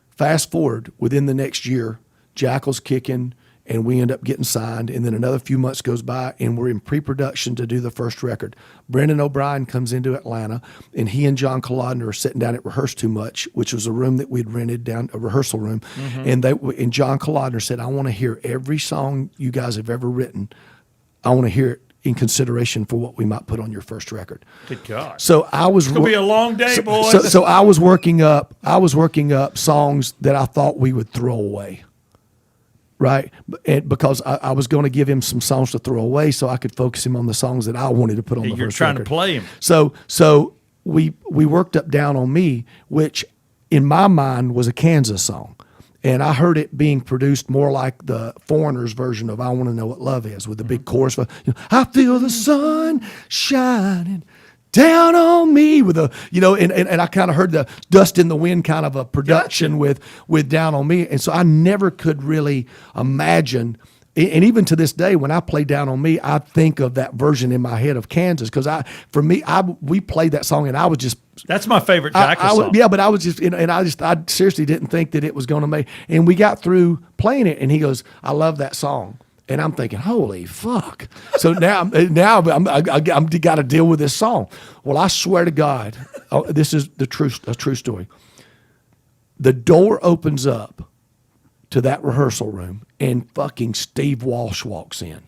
Fast forward, within the next year, Jackal's kicking, and we end up getting signed, and then another few months goes by, and we're in pre-production to do the first record. Brendan O'Brien comes into Atlanta, and he and John Kalodner are sitting down at Rehearse Too Much, which was a room that we'd rented down, a rehearsal room, and John Kalodner said, I want to hear every song you guys have ever written. I want to hear it in consideration for what we might put on your first record. Good God. So I was. It's gonna be a long day, boys. So I was working up songs that I thought we would throw away. Right, because I was going to give him some songs to throw away, so I could focus him on the songs that I wanted to put on the You're first trying record. to play him. So we worked up Down on Me, which in my mind was a Kansas song, and I heard it being produced more like the Foreigners version of I Want to Know What Love Is, with the big chorus. I feel the sun shining down on me with and I kind of heard the Dust in the Wind kind of a production with Down on Me. And so I never could really imagine, and even to this day, when I play Down on Me, I think of that version in my head of Kansas. Because we played that song and I was just, that's my favorite Jackal song. Yeah, but I was just, I seriously didn't think that it was going to make, and we got through playing it and he goes, I love that song. And I'm thinking, holy fuck! So now I got to deal with this song. Well, I swear to God, this is a true story. The door opens up to that rehearsal room, and fucking Steve Walsh walks in.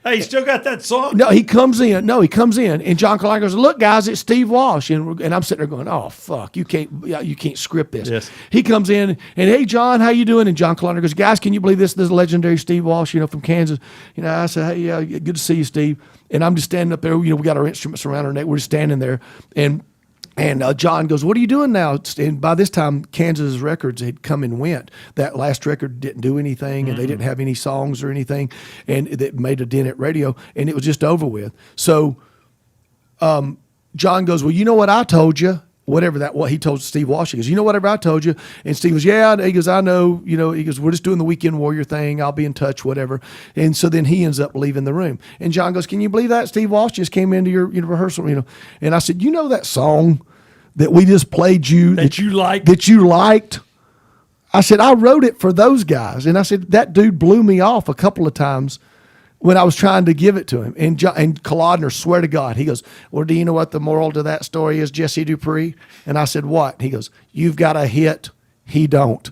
Hey, you still got that song? No, he comes in, and John Kalodner goes, "Look, guys, it's Steve Walsh," and I'm sitting there going, "Oh fuck, you can't script this." Yes. He comes in and, "Hey, John, how you doing?" And John Kalodner goes, "Guys, can you believe this? This is legendary Steve Walsh, from Kansas." I said, "Hey, yeah, good to see you, Steve." And I'm just standing up there. We got our instruments around our neck. We're just standing there, and John goes, "What are you doing now?" And by this time, Kansas records had come and went. That last record didn't do anything, and they didn't have any songs or anything, and that made a dent at radio, and it was just over with. So John goes, "Well, you know what I told you?" What he told Steve Walsh. He goes, "You know whatever I told you?" And Steve goes, "Yeah." He goes, "I know." He goes, "We're just doing the Weekend Warrior thing. I'll be in touch, whatever." And so then he ends up leaving the room. And John goes, "Can you believe that? Steve Walsh just came into your rehearsal, And I said, that song that we just played that you liked? I said, I wrote it for those guys. And I said, that dude blew me off a couple of times when I was trying to give it to him. And Kalodner, swear to God, he goes, "Well, do you know what the moral to that story is, Jesse Dupree?" And I said, "What?" He goes, "You've got a hit, he don't."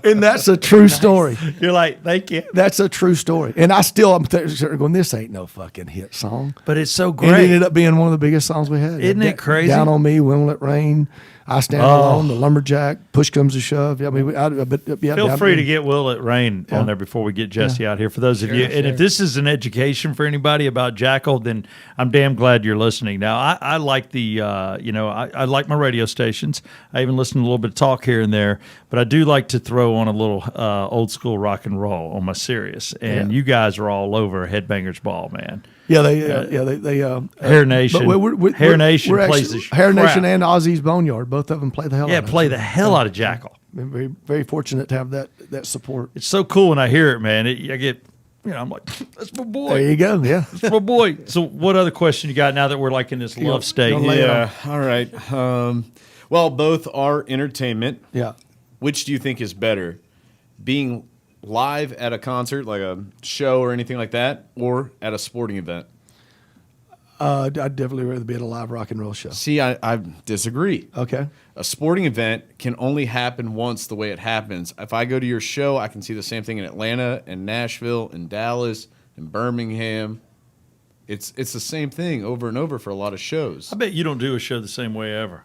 And that's a true story. You're like, thank you. That's a true story. And I'm going, this ain't no fucking hit song. But it's so great. And it ended up being one of the biggest songs we had. Isn't it crazy? Down on Me, When Will It Rain, I Stand Alone, The Lumberjack, Push Comes to Shove. Yeah, Feel free to get Will It Rain on there before we get Jesse out here. For those of you, and if this is an education for anybody about Jackal, then I'm damn glad you're listening. Now, I like I like my radio stations. I even listen to a little bit of talk here and there. but I do like to throw on a little old school rock and roll on my Sirius. And you guys are all over Headbangers Ball, man. Yeah, they Hair Nation. Hair Nation plays the Hair crap. Nation and Ozzy's Boneyard. Both of them play the hell out of it. Play the hell out of Jackal. Been very, very fortunate to have that support. It's so cool when I hear it, man. I get, I'm like, that's my boy. There you go. Yeah. That's my boy. So what other question you got now that we're like in this love state? Yeah. All right. Well, both are entertainment. Yeah. Which do you think is better? Being live at a concert, like a show or anything like that, or at a sporting event? I'd definitely rather be at a live rock and roll show. See, I disagree. Okay. A sporting event can only happen once the way it happens. If I go to your show, I can see the same thing in Atlanta and Nashville and Dallas and Birmingham. It's the same thing over and over for a lot of shows. I bet you don't do a show the same way ever.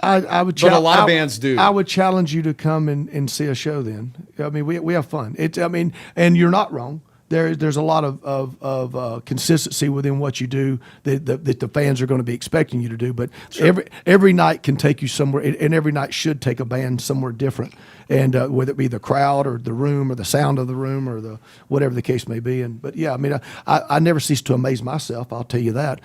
I would, but a lot of bands do. I would challenge you to come and see a show. Then I mean, we have fun. And you're not wrong. There's a lot of consistency within what you do that the fans are going to be expecting you to do. But every night can take you somewhere, and every night should take a band somewhere different. And whether it be the crowd or the room or the sound of the room or the whatever the case may be. But yeah, I mean, I never cease to amaze myself. I'll tell you that.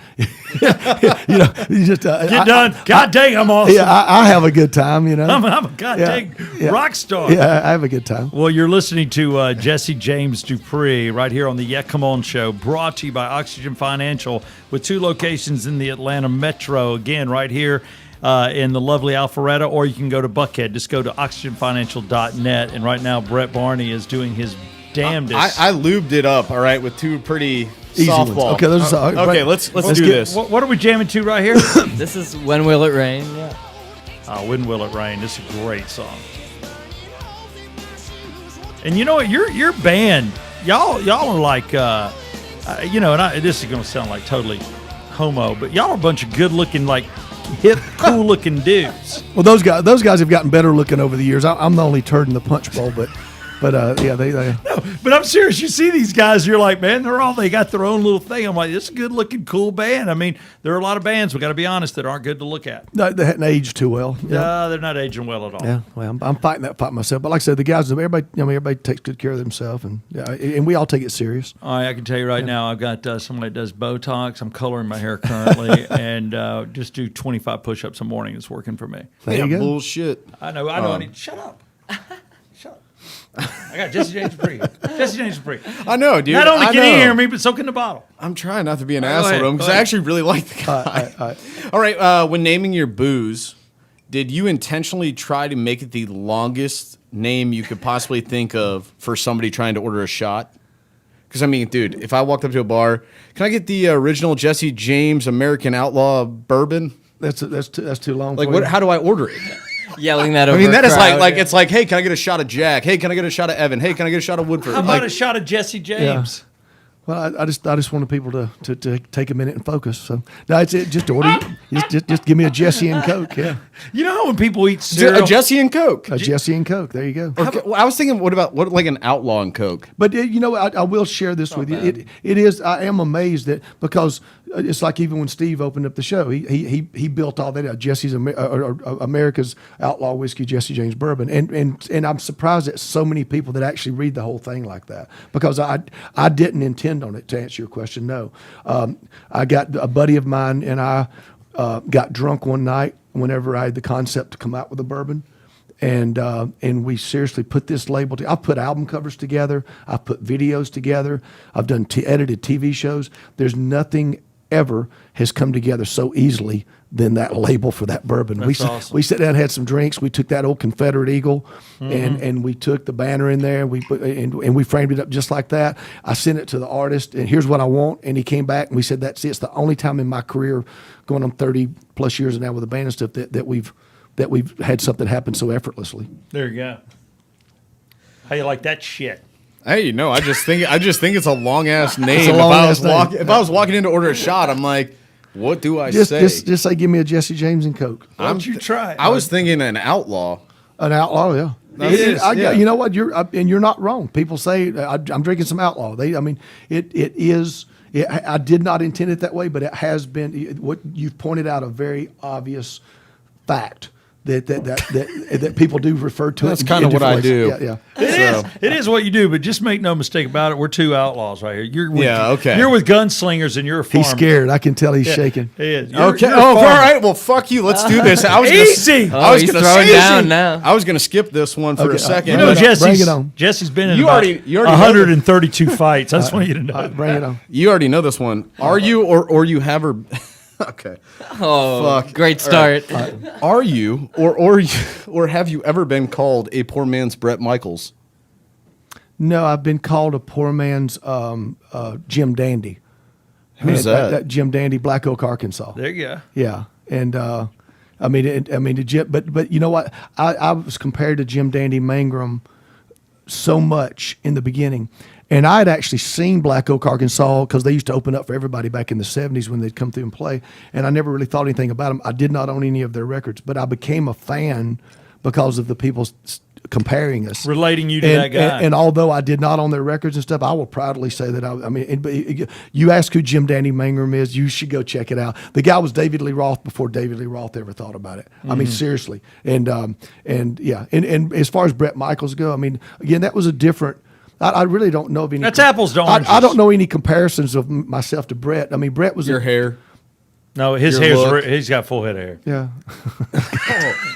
You just get done. God dang, I'm awesome. Yeah, I have a good time. I'm a god dang rock star. Yeah, I have a good time. Well, you're listening to Jesse James Dupree right here on the Yeah Come On Show, brought to you by Oxygen Financial, with 2 locations in the Atlanta metro. Again, right here in the lovely Alpharetta, or you can go to Buckhead. Just go to oxygenfinancial.net. And right now, Brett Barney is doing his damnedest. I lubed it up, all right, with 2 pretty easy softball. ones. Okay, okay, let's do this. What are we jamming to right here? This is When Will It Rain? Yeah. When Will It Rain? This is a great song. And you know what? Your band, y'all are like, and this is going to sound like totally homo, but y'all are a bunch of good-looking, like, hip, cool-looking dudes. Well, those guys have gotten better looking over the years. I'm the only turd in the punch bowl, but yeah, they. No, but I'm serious. You see these guys, you're like, man, they got their own little thing. I'm like, this is a good-looking, cool band. I mean, there are a lot of bands, we got to be honest, that aren't good to look at. No, they hadn't aged too well. Yeah, they're not aging well at all. Yeah, well, I'm fighting that fight myself. But like I said, the guys, everybody takes good care of themselves, and we all take it serious. All right, I can tell you right now, I've got somebody that does Botox. I'm coloring my hair currently, and just do 25 push-ups a morning. It's working for me. There you go. Bullshit. I know. I need. Shut up. I got Jesse James Dupree. Jesse James Dupree. I know, dude. Not only can he hear me, but so can the bottle. I'm trying not to be an asshole to him because I actually really like the guy. All right. When naming your booze, did you intentionally try to make it the longest name you could possibly think of for somebody trying to order a shot? Because, I mean, dude, if I walked up to a bar, can I get the original Jesse James American Outlaw bourbon? That's too long. Like, for you. how do I order it? Yelling that over. I mean, that a is crowd. it's like, hey, can I get a shot of Jack? Hey, can I get a shot of Evan? Hey, can I get a shot of Woodford? How about a shot of Jesse James? Well, I just wanted people to take a minute and focus. So no, it's just order. just give me a Jesse and Coke. Yeah, you know how when people eat cereal, a Jesse and Coke. A Jesse and Coke. There you go. Well, I was thinking, what like an Outlaw and Coke? But I will share this with you. It is. I am amazed that because it's like even when Steve opened up the show, he built all that out. Jesse's America's Outlaw Whiskey, Jesse James Bourbon, and I'm surprised that so many people that actually read the whole thing like that, because I didn't intend on it, to answer your question. No, I got a buddy of mine and I got drunk one night whenever I had the concept to come out with a bourbon. And we seriously put this label. I've put album covers together. I've put videos together. I've done edited TV shows. There's nothing ever has come together so easily than that label for that bourbon. That's awesome. We sat down and had some drinks. We took that old Confederate Eagle and we took the banner in there. And we framed it up just like that. I sent it to the artist, and here's what I want. And he came back and we said, that's it. It's the only time in my career, going on 30 plus years now with the band and stuff, that we've had something happen so effortlessly. There you go. How you like that shit? Hey, no, I just think it's a long ass name. If I was walking in to order a shot, I'm like, what do I say? Just say, give me a Jesse James and Coke. Why don't you try? I was thinking an Outlaw. An Outlaw, yeah. Yeah. You know what? You're not wrong. People say I'm drinking some Outlaw. It is. I did not intend it that way, but it has been. What you've pointed out, a very obvious fact that people do refer to. That's in kind of what different I ways. do. Yeah. It is what you do, but just make no mistake about it. We're two outlaws right here. You're with, okay. You're with gunslingers, and you're a farmer. He's scared. I can tell he's shaking. He is. Okay. You're a All farmer. right. Well, fuck you. Let's do this. I was Easy. Gonna, I was he's gonna throwing say- down now. I was going to skip this one for a second. You know, Bring Jesse's it on. Jesse's been in You about already know 132 fights. I just want you to know. Bring it on. You already know this one. Are you or you have her? Okay. Oh, Fuck. great start. Are you or have you ever been called a poor man's Bret Michaels? No, I've been called a poor man's Jim Dandy. Who's that? Jim Dandy, Black Oak, Arkansas. There you go. Yeah, and but you know what? I was compared to Jim Dandy Mangrum so much in the beginning, and I had actually seen Black Oak, Arkansas, because they used to open up for everybody back in the '70s when they'd come through and play, and I never really thought anything about them. I did not own any of their records, but I became a fan because of the people comparing us, Relating you to that guy. And although I did not own their records and stuff, I will proudly say that you ask who Jim Dandy Mangrum is, you should go check it out. The guy was David Lee Roth before David Lee Roth ever thought about it. I mean, seriously. And as far as Bret Michaels go, I mean, again, that was a different. I really don't know of any. That's apples to oranges. I don't know any comparisons of myself to Bret. I mean, Bret was Your hair. No, his Your look. he's got full head of hair. Yeah.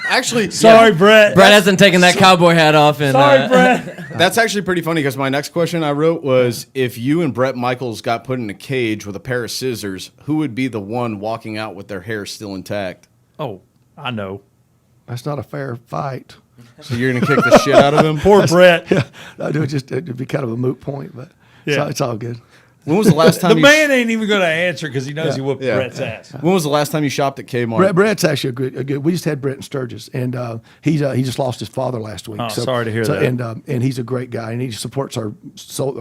Actually, Sorry, Brett. Brett hasn't taken that cowboy hat off. And, Sorry, Brett. that's actually pretty funny because my next question I wrote was if you and Bret Michaels got put in a cage with a pair of scissors, who would be the one walking out with their hair still intact? Oh, I know. That's not a fair fight. So you're gonna kick the shit out of him? Poor Brett. It'd be kind of a moot point, but Yeah. it's all good. When was the last time The man ain't even going to answer because he knows he whooped Yeah. Brett's ass. When was the last time you shopped at Kmart? Brett's actually a good. We just had Brett in Sturgis, and he just lost his father last week. Oh, sorry to hear that. And he's a great guy, and he supports our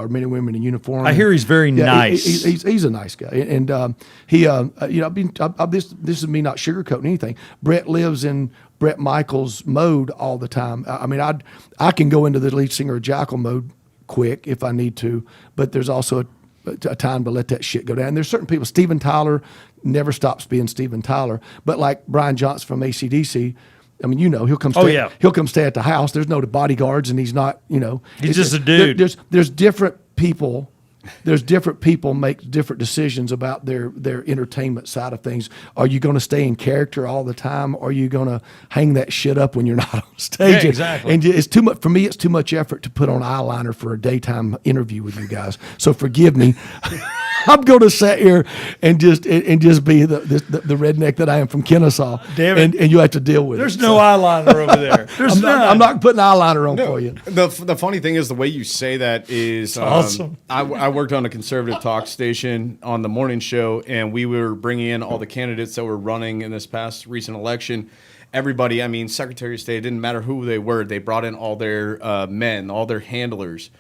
men and women in uniform. I hear he's very nice. He's a nice guy, and this is me not sugarcoating anything. Brett lives in Bret Michaels mode all the time. I mean, I can go into the lead singer of Jackal mode quick if I need to, but there's also a time to let that shit go down. There's certain people. Steven Tyler never stops being Steven Tyler, but like Brian Johnson from AC/DC, I mean, he'll come. He'll come stay at the house. There's no bodyguards, and he's not. He's just a dude. There's different people. There's different people make different decisions about their entertainment side of things. Are you going to stay in character all the time? Or are you going to hang that shit up when you're not on stage? Yeah, exactly. And it's too much for me. It's too much effort to put on eyeliner for a daytime interview with you guys. So forgive me. I'm going to sit here and just be the redneck that I am from Kennesaw. Damn it. And you have to deal with There's it. no eyeliner over there. There's I'm not putting eyeliner on for you. The funny thing is the way you say that is awesome. I worked on a conservative talk station on the morning show, and we were bringing in all the candidates that were running in this past recent election. Everybody, I mean, Secretary of State, it didn't matter who they were. They brought in all their men, all their handlers.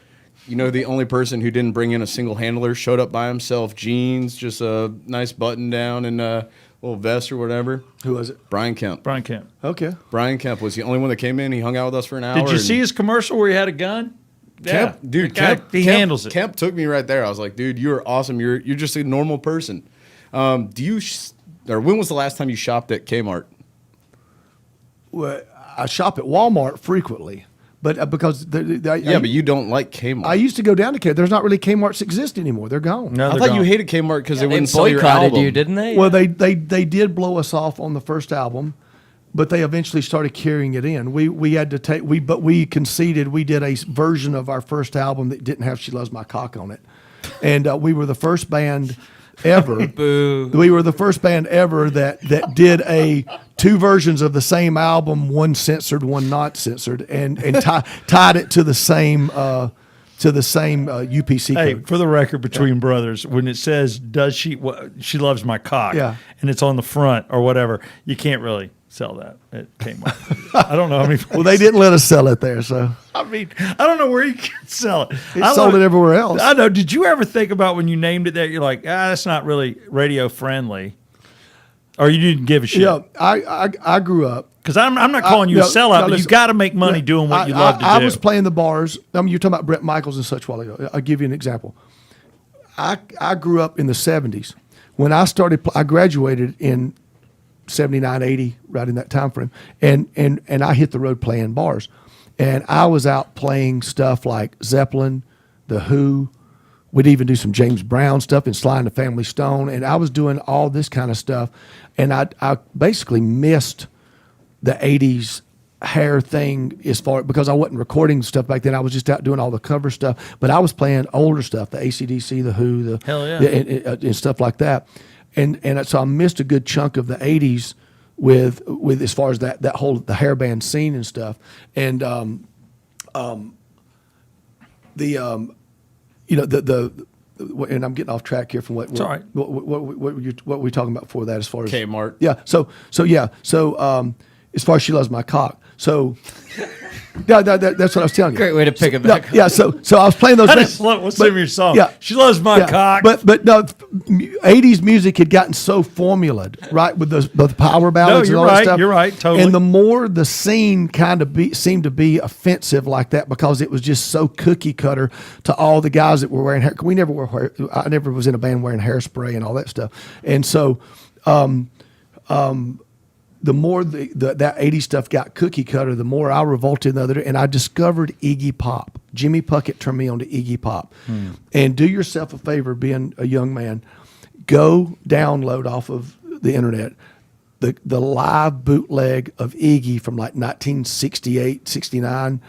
The only person who didn't bring in a single handler showed up by himself, jeans, just a nice button down and a little vest or whatever. Who was it? Brian Kemp. Brian Kemp. Okay. Brian Kemp was the only one that came in. He hung out with us for an hour. Did you see his commercial where he had a gun? Kemp, dude, He handles it. Kemp took me right there. I was like, dude, you're awesome. You're just a normal person. When was the last time you shopped at Kmart? Well, I shop at Walmart frequently, but because but you don't like Kmart. I used to go down to Kmart. There's not really Kmart's exist anymore. They're gone. No, I they're thought gone. you hated Kmart because they they wouldn't sell your boycotted album. you, didn't they? Well, they did blow us off on the first album, but they eventually started carrying it in. We had to take but we conceded. We did a version of our first album that didn't have "She Loves My Cock" on it, and we were the first band ever. Boo. We were the first band ever that did two versions of the same album, one censored, one not censored, and tied it to the same UPC Hey, code. for the record, between brothers, when it says "Does she loves my cock," Yeah. and it's on the front or whatever, you can't really sell that at Kmart. I don't know how many. Well, they didn't let us sell it there, so I mean, I don't know where you can sell it. it sold it everywhere else. I know. Did you ever think about when you named it that you're like, that's not really radio friendly, or you didn't give a shit? Yeah, I grew up. Because I'm not calling you a sellout, but you got to make money doing what you love to do. I was playing the bars. I mean, you're talking about Bret Michaels and such a while ago. I'll give you an example. I grew up in the 70s. When I started, I graduated in 79, 80, right in that time frame. And I hit the road playing bars. And I was out playing stuff like Zeppelin, The Who. We'd even do some James Brown stuff and Sly and the Family Stone. And I was doing all this kind of stuff. And I basically missed the 80s hair thing because I wasn't recording stuff back then. I was just out doing all the cover stuff. But I was playing older stuff, the AC/DC, The Who, Hell yeah. and stuff like that. And so I missed a good chunk of the 80s with as far as the hairband scene and stuff. And and I'm getting off track here from what were we talking about before that as far as Kmart. Yeah. So as far as She Loves My Cock. So that's what I was telling you. Great way to pick it back up. Yeah. So I was playing those. What's the name of your song? Yeah. She Loves My Cock. But no, 80s music had gotten so formulated, right, with the power ballads and all that stuff. You're right, totally. And the more the scene kind of seemed to be offensive like that because it was just so cookie cutter to all the guys that were wearing hair. We never wore hair. I never was in a band wearing hairspray and all that stuff. And so the more that 80s stuff got cookie cutter, the more I revolted the other day. And I discovered Iggy Pop. Jimmy Puckett turned me on to Iggy Pop. And do yourself a favor, being a young man, go download off of the internet the live bootleg of Iggy from like 1968, 69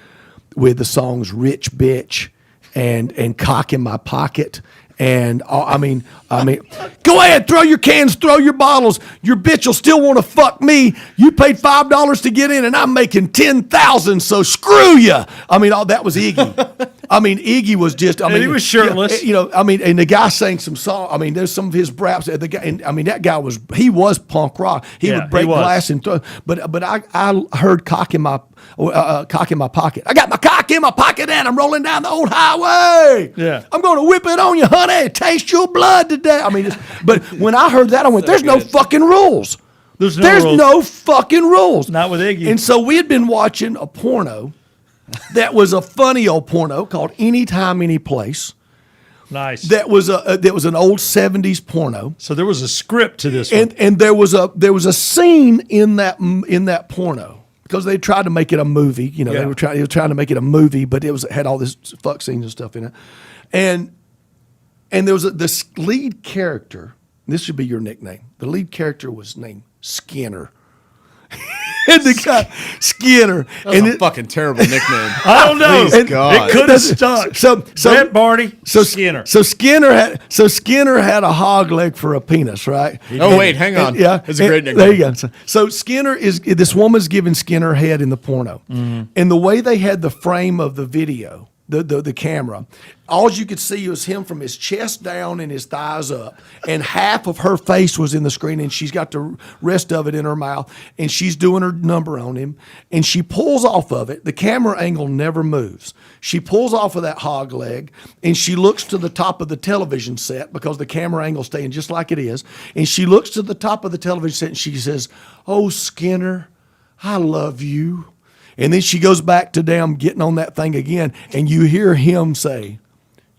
with the songs Rich Bitch and Cock in My Pocket. And I mean, go ahead, throw your cans, throw your bottles. Your bitch will still want to fuck me. You paid $5 to get in, and I'm making $10,000. So screw you. I mean, all that was Iggy. I mean, Iggy was just. He was shirtless. And the guy sang some song. I mean, there's some of his raps. The guy, that guy was punk rock. He would break glass and throw. But I heard cock in my pocket. I got my cock in my pocket, and I'm rolling down the old highway. Yeah, I'm going to whip it on you, honey. Taste your blood today. I mean, but when I heard that, I went, "There's no fucking rules. There's no fucking rules." Not with Iggy. And so we had been watching a porno that was a funny old porno called Anytime, Any Place. Nice. That was an old 70s porno. So there was a script to this one. And there was a scene in that porno because they tried to make it a movie. They were trying to make it a movie, but it had all this fuck scenes and stuff in it. And there was this lead character. This should be your nickname. The lead character was named Skinner. And the guy, Skinner. That's a fucking terrible nickname. I don't know. Please, God. It could have stuck. So Brett Barney, Skinner. So Skinner had a hog leg for a penis, right? Oh, wait, hang on. That's a great nickname. There you go. So Skinner this woman's giving Skinner head in the porno. Mm-hmm. And the way they had the frame of the video, the camera, all you could see was him from his chest down and his thighs up, and half of her face was in the screen, and she's got the rest of it in her mouth, and she's doing her number on him, and she pulls off of it. The camera angle never moves. She pulls off of that hog leg, and she looks to the top of the television set because the camera angle's staying just like it is, and she looks to the top of the television set, and she says, "Oh, Skinner, I love you." And then she goes back to damn getting on that thing again, and you hear him say,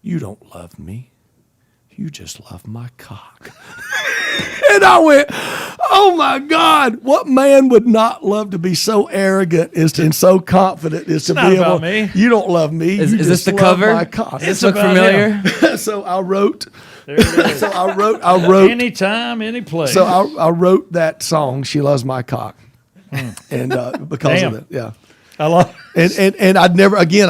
"You don't love me. You just love my cock." And I went, "Oh my God, what man would not love to be so arrogant and so confident as to be able? About me. You don't love me. Is you this just the love cover? my cock." Does this look familiar? So I wrote. There it is. So I wrote. Anytime, any place. So I wrote that song, "She Loves My Cock," and because Damn. of it, yeah. I love And I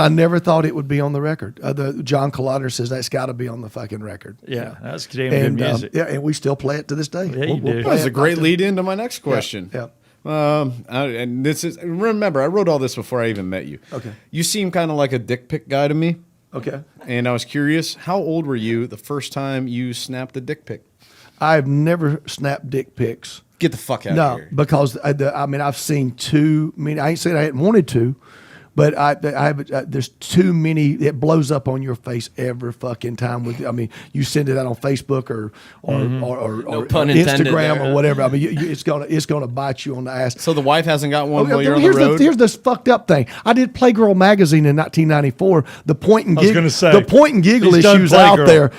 never thought it would be on the record. The John Collider says that's got to be on the fucking record. Yeah, that's damn good And music. and we still play it to this day. Yeah, you do. play That was it a great like lead into my next question. Yeah. And this is, remember, I wrote all this before I even met you. Okay. You seem kind of like a dick pic guy to me. Okay. And I was curious, how old were you the first time you snapped a dick pic? I've never snapped dick pics. Get the fuck out of No, here. because I've seen too many. I ain't saying I hadn't wanted to, But there's too many. It blows up on your face every fucking time. You send it out on Facebook or pun intended Instagram there. or whatever. I mean, it's gonna bite you on the ass. So the wife hasn't got one Okay, while you're on here's the road? here's this fucked up thing. I did Playgirl magazine in 1994. The point and I was gonna say, the point and giggle he's done issues out Playgirl. there.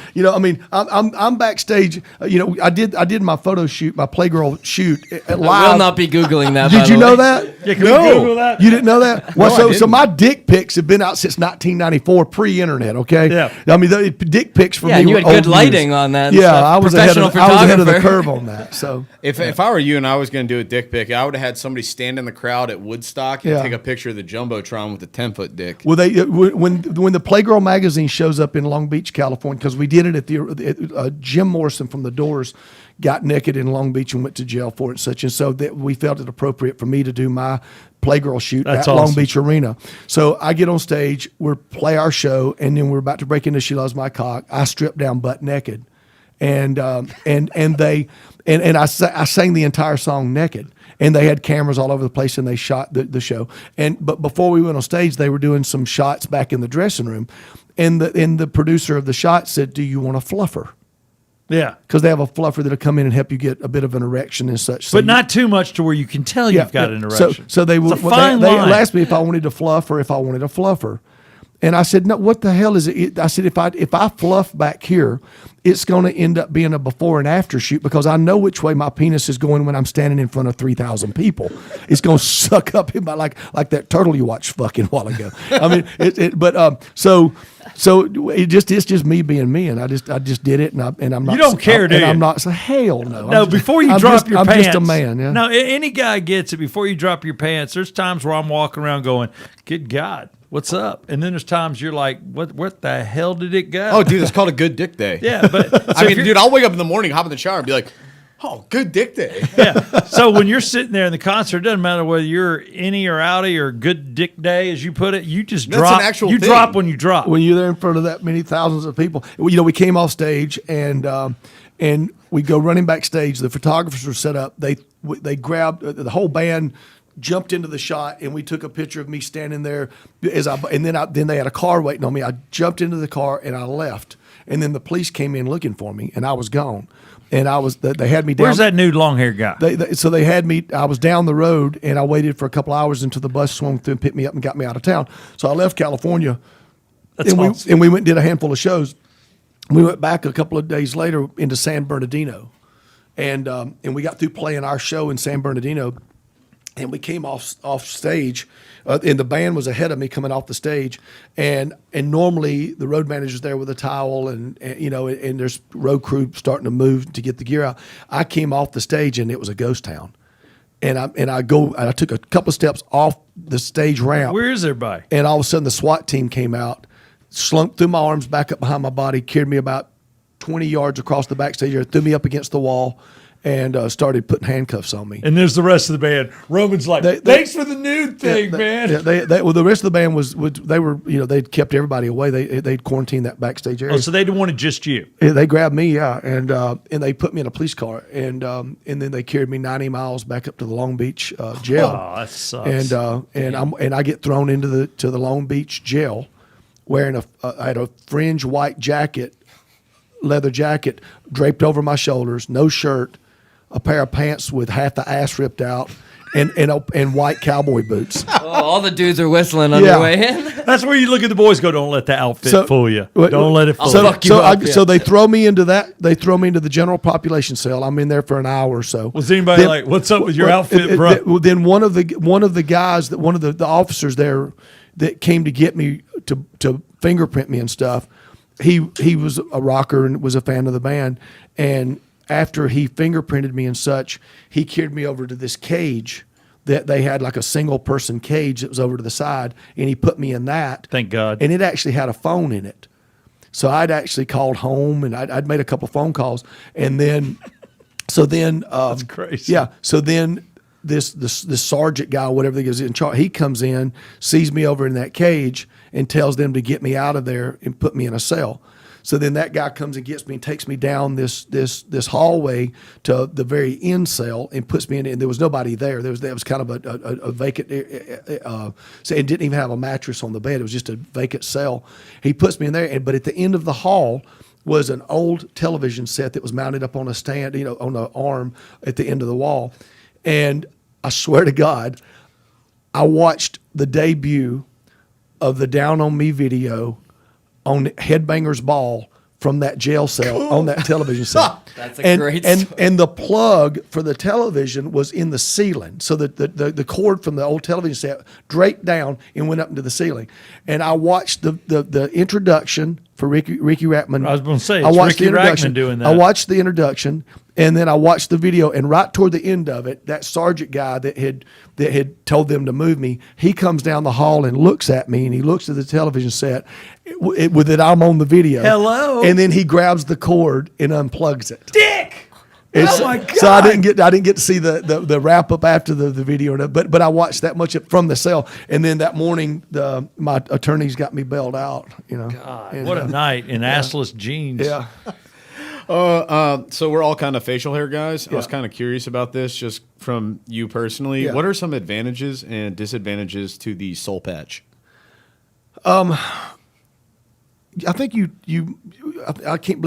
I'm backstage. I did my photo shoot, my Playgirl shoot I live. will not be Googling that. by Did the you know way. that? Yeah, can we Google that? You didn't know that? Well, No, I so didn't. my dick pics have been out since 1994, pre-internet. Okay. Yeah. I mean, the dick pics for Yeah, me. and you were had good old lighting news. on that and Yeah, stuff. I was Professional ahead of the photographer. curve on that. So If I were you and I was going to do a dick pic, I would have had somebody stand in the crowd at Woodstock and Yeah. take a picture of the Jumbotron with a 10-foot dick. well, when the Playgirl magazine shows up in Long Beach, California, because we did it at Jim Morrison from the Doors got naked in Long Beach and went to jail for it, and so that we felt it appropriate for me to do my Playgirl shoot That's at Long awesome. Beach Arena. So I get on stage, we play our show, and then we're about to break into She Loves My Cock. I strip down butt naked, and I sang the entire song naked. And they had cameras all over the place, and they shot the show. But before we went on stage, they were doing some shots back in the dressing room, and the producer of the shot said, "Do you want a fluffer?" Yeah. Because they have a fluffer that'll come in and help you get a bit of an erection and such. So But not too much to where you can tell you've got an erection. So they It's would a fine they line. asked me if I wanted to fluff or if I wanted a fluffer. And I said, no, what the hell is it? I said, if I fluff back here, it's going to end up being a before and after shoot because I know which way my penis is going when I'm standing in front of 3,000 people. It's going to suck up in my, like that turtle you watched fucking a while ago. I mean, so it's just me being me, and I just did it, and I'm not. You don't care, do and you? I'm not. So hell no. No, before you drop your I'm pants. just a man. Yeah. No, any guy gets it. Before you drop your pants, there's times where I'm walking around going, "Good God, what's up?" And then there's times you're like, "What the hell did it go?" Oh, dude, it's called a good dick day. yeah, but I mean, dude, I'll wake up in the morning, hop in the shower, and be like, "Oh, good dick day." yeah. So when you're sitting there in the concert, it doesn't matter whether you're innie or outie or good dick day, as you put it. You just That's drop. an actual you thing. drop when you drop. When you're there in front of that many thousands of people, we came off stage and we go running backstage. The photographers were set up. They grabbed the whole band, jumped into the shot, and we took a picture of me standing there then they had a car waiting on me. I jumped into the car and I left, and then the police came in looking for me, and I was gone. And they had me down. Where's that nude long haired guy? So they had me. I was down the road, and I waited for a couple hours until the bus swung through and picked me up and got me out of town. So I left California, That's awesome. and we went and did a handful of shows. We went back a couple of days later into San Bernardino, and we got through playing our show in San Bernardino, and we came off stage, and the band was ahead of me coming off the stage, and normally the road manager's there with a towel, and there's road crew starting to move to get the gear out. I came off the stage and it was a ghost town, and I took a couple of steps off the stage ramp. Where is everybody? And all of a sudden, the SWAT team came out, slunk through my arms, back up behind my body, carried me about 20 yards across the backstage area, threw me up against the wall, and started putting handcuffs on me. And there's the rest of the band. Roman's like, "Thanks for the nude thing, man." Yeah, the rest of the band was they were they'd kept everybody away. They'd quarantined that backstage area. Oh, so they wanted just you. Yeah, they grabbed me, yeah, and they put me in a police car, and then they carried me 90 miles back up to the Long Beach jail. Oh, that sucks. And I get thrown into the Long Beach jail, wearing I had a fringe white jacket, leather jacket draped over my shoulders, no shirt, a pair of pants with half the ass ripped out, and white cowboy boots. Oh, all the dudes are whistling on Yeah. your way in. That's where you look at the boys. Go, don't let the outfit fool you. Don't let it fool So, you. fuck you up, yeah. so they throw me into that. They throw me into the general population cell. I'm in there for an hour or so. Was anybody like, "What's up with your outfit, bro?" Then one of the guys one of the officers there that came to get me to fingerprint me and stuff. He was a rocker and was a fan of the band. And after he fingerprinted me and such, he carried me over to this cage that they had, like a single person cage that was over to the side, and he put me in that. Thank God. And it actually had a phone in it. So I'd actually called home, and I'd made a couple phone calls, and then, That's crazy. Yeah. So then this sergeant guy, whatever he is in charge, he comes in, sees me over in that cage, and tells them to get me out of there and put me in a cell. So then that guy comes and gets me and takes me down this hallway to the very end cell and puts me in. And there was nobody there. There was kind of a vacant. So it didn't even have a mattress on the bed. It was just a vacant cell. He puts me in there, but at the end of the hall was an old television set that was mounted up on a stand, on the arm at the end of the wall. And I swear to God, I watched the debut of the Down on Me video on Headbangers Ball from that jail cell on that television set. That's a great story. And the plug for the television was in the ceiling. So the cord from the old television set draped down and went up into the ceiling. And I watched the introduction for Ricky Rackman. I was going to say, I it's watched Ricky the introduction. Rackman doing that. I watched the introduction, and then I watched the video. And right toward the end of it, that sergeant guy that had told them to move me, he comes down the hall and looks at me, and he looks at the television set with it. I'm on the video. Hello. And then he grabs the cord and unplugs it. Dick. Oh my God. So I didn't get to see the wrap up after the video, but I watched that much from the cell, and then that morning my attorneys got me bailed out. God, And, what a night in assless jeans. Yeah. So we're all kind of facial hair guys. I was kind of curious about this, just from you personally. Yeah. What are some advantages and disadvantages to the soul patch? I think I can't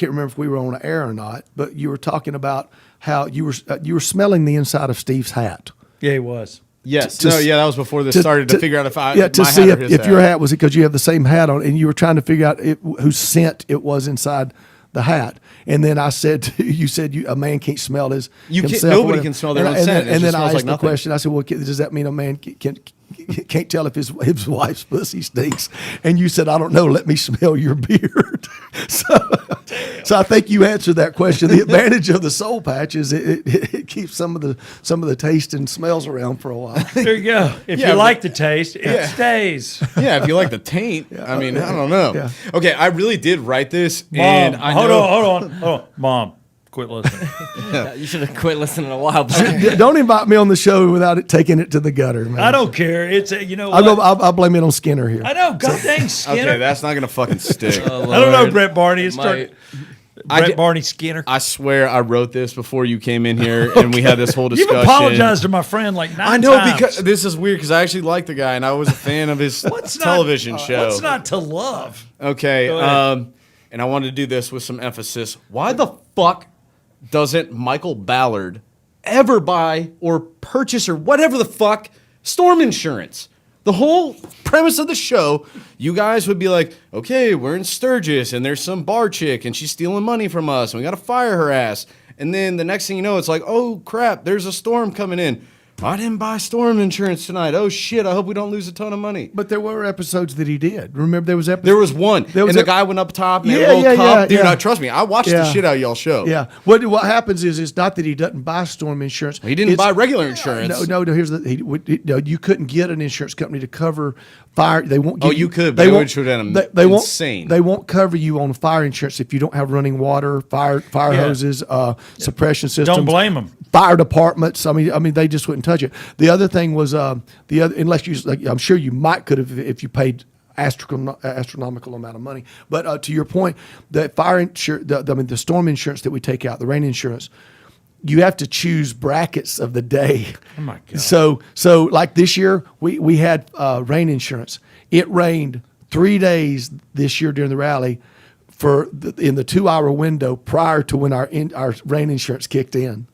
remember if we were on air or not, but you were talking about how you were smelling the inside of Steve's hat. Yeah, he was. Yes. To- that was before this started to figure out if I to my see hat or his if hat. your hat was because you have the same hat on, and you were trying to figure out whose scent it was inside the hat. And then I said, you said a man can't smell his. You can't- himself or nobody whatever. can smell their own And scent. It And just then I smells asked like the nothing. question. I said, well, does that mean a man can't tell if his wife's pussy stinks? And you said, I don't know. Let me smell your beard. So I think you answered that question. The advantage of the soul patch is it keeps some of the taste and smells around for a while. There you go. If Yeah, you but- like the taste, it stays. Yeah, if you like the taint. I mean, I don't know. Yeah. Okay, I really did write this, Mom, and I hold know. on. Mom, quit listening. You should have quit listening a while back. Don't invite me on the show without taking it to the gutter, man. I don't care. It's you know what? I'll blame it on Skinner here. I know. God dang Skinner. Okay, that's not gonna fucking stick. I don't know, Brett Barney. It's Might. Brett Barney Skinner. I swear I wrote this before you came in here, and we had this whole You've discussion. apologized to my friend like 9 I know times. because this is weird because I actually like the guy and I was a fan of his television show. What's not to love? Okay, Go ahead. and I wanted to do this with some emphasis. Why the fuck doesn't Michael Ballard ever buy or purchase or whatever the fuck storm insurance? The whole premise of the show, you guys would be like, okay, we're in Sturgis and there's some bar chick and she's stealing money from us and we got to fire her ass. And then the next thing you know, it's like, oh crap, there's a storm coming in. I didn't buy storm insurance tonight. Oh shit, I hope we don't lose a ton of money. But there were episodes that he did. Remember, there was episodes. There was one, There was and the a- guy went up top and Yeah, had a little yeah, cup. yeah, Dude, yeah. trust me, I watched the Yeah. shit out of y'all show. Yeah. What happens is it's not that he doesn't buy storm insurance. He didn't It's- buy regular insurance. No. Here's you couldn't get an insurance company to cover fire. They won't. Oh, give you could, but They it won't. would shoot at 'em They won't. insane. They won't cover you on fire insurance if you don't have running water, fire Yeah. hoses, suppression systems. Don't blame him. Fire departments. I mean, they just wouldn't touch it. The other thing was unless you, like, I'm sure you might could have if you paid astronomical amount of money. But to your point, the fire insurance, the storm insurance that we take out, the rain insurance, you have to choose brackets of the day. Oh my God. So like this year, we had rain insurance. It rained 3 days this year during the rally in the 2-hour window prior to when our rain insurance kicked in.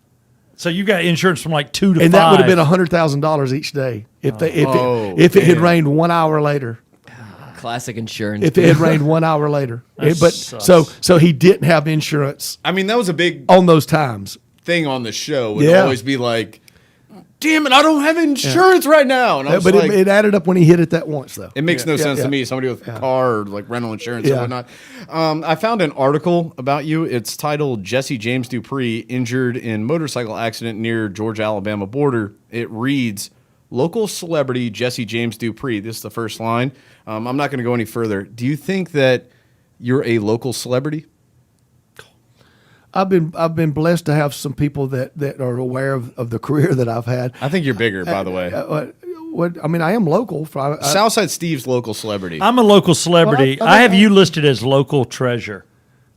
So you got insurance from like 2 to 5. And that would have been $100,000 each day if it had rained 1 hour later. Classic insurance. If it had rained 1 hour later, That but sucks. so he didn't have insurance I mean, that was a big on those times. thing on the show. Would Yeah. always be like, damn it, I don't have insurance right now. And I was But like, it added up when he hit it that once, though. it makes no sense yeah. to me. Somebody with car or like rental insurance Yeah. or whatnot. I found an article about you. It's titled Jesse James Dupree injured in motorcycle accident near Georgia-Alabama border. It reads, local celebrity Jesse James Dupree. This is the first line. I'm not going to go any further. Do you think that you're a local celebrity? I've been blessed to have some people that are aware of the career that I've had. I think you're bigger, by the way. what? I mean, I am local. Southside Steve's local celebrity. I'm a local celebrity. Well, I have you listed as local treasure.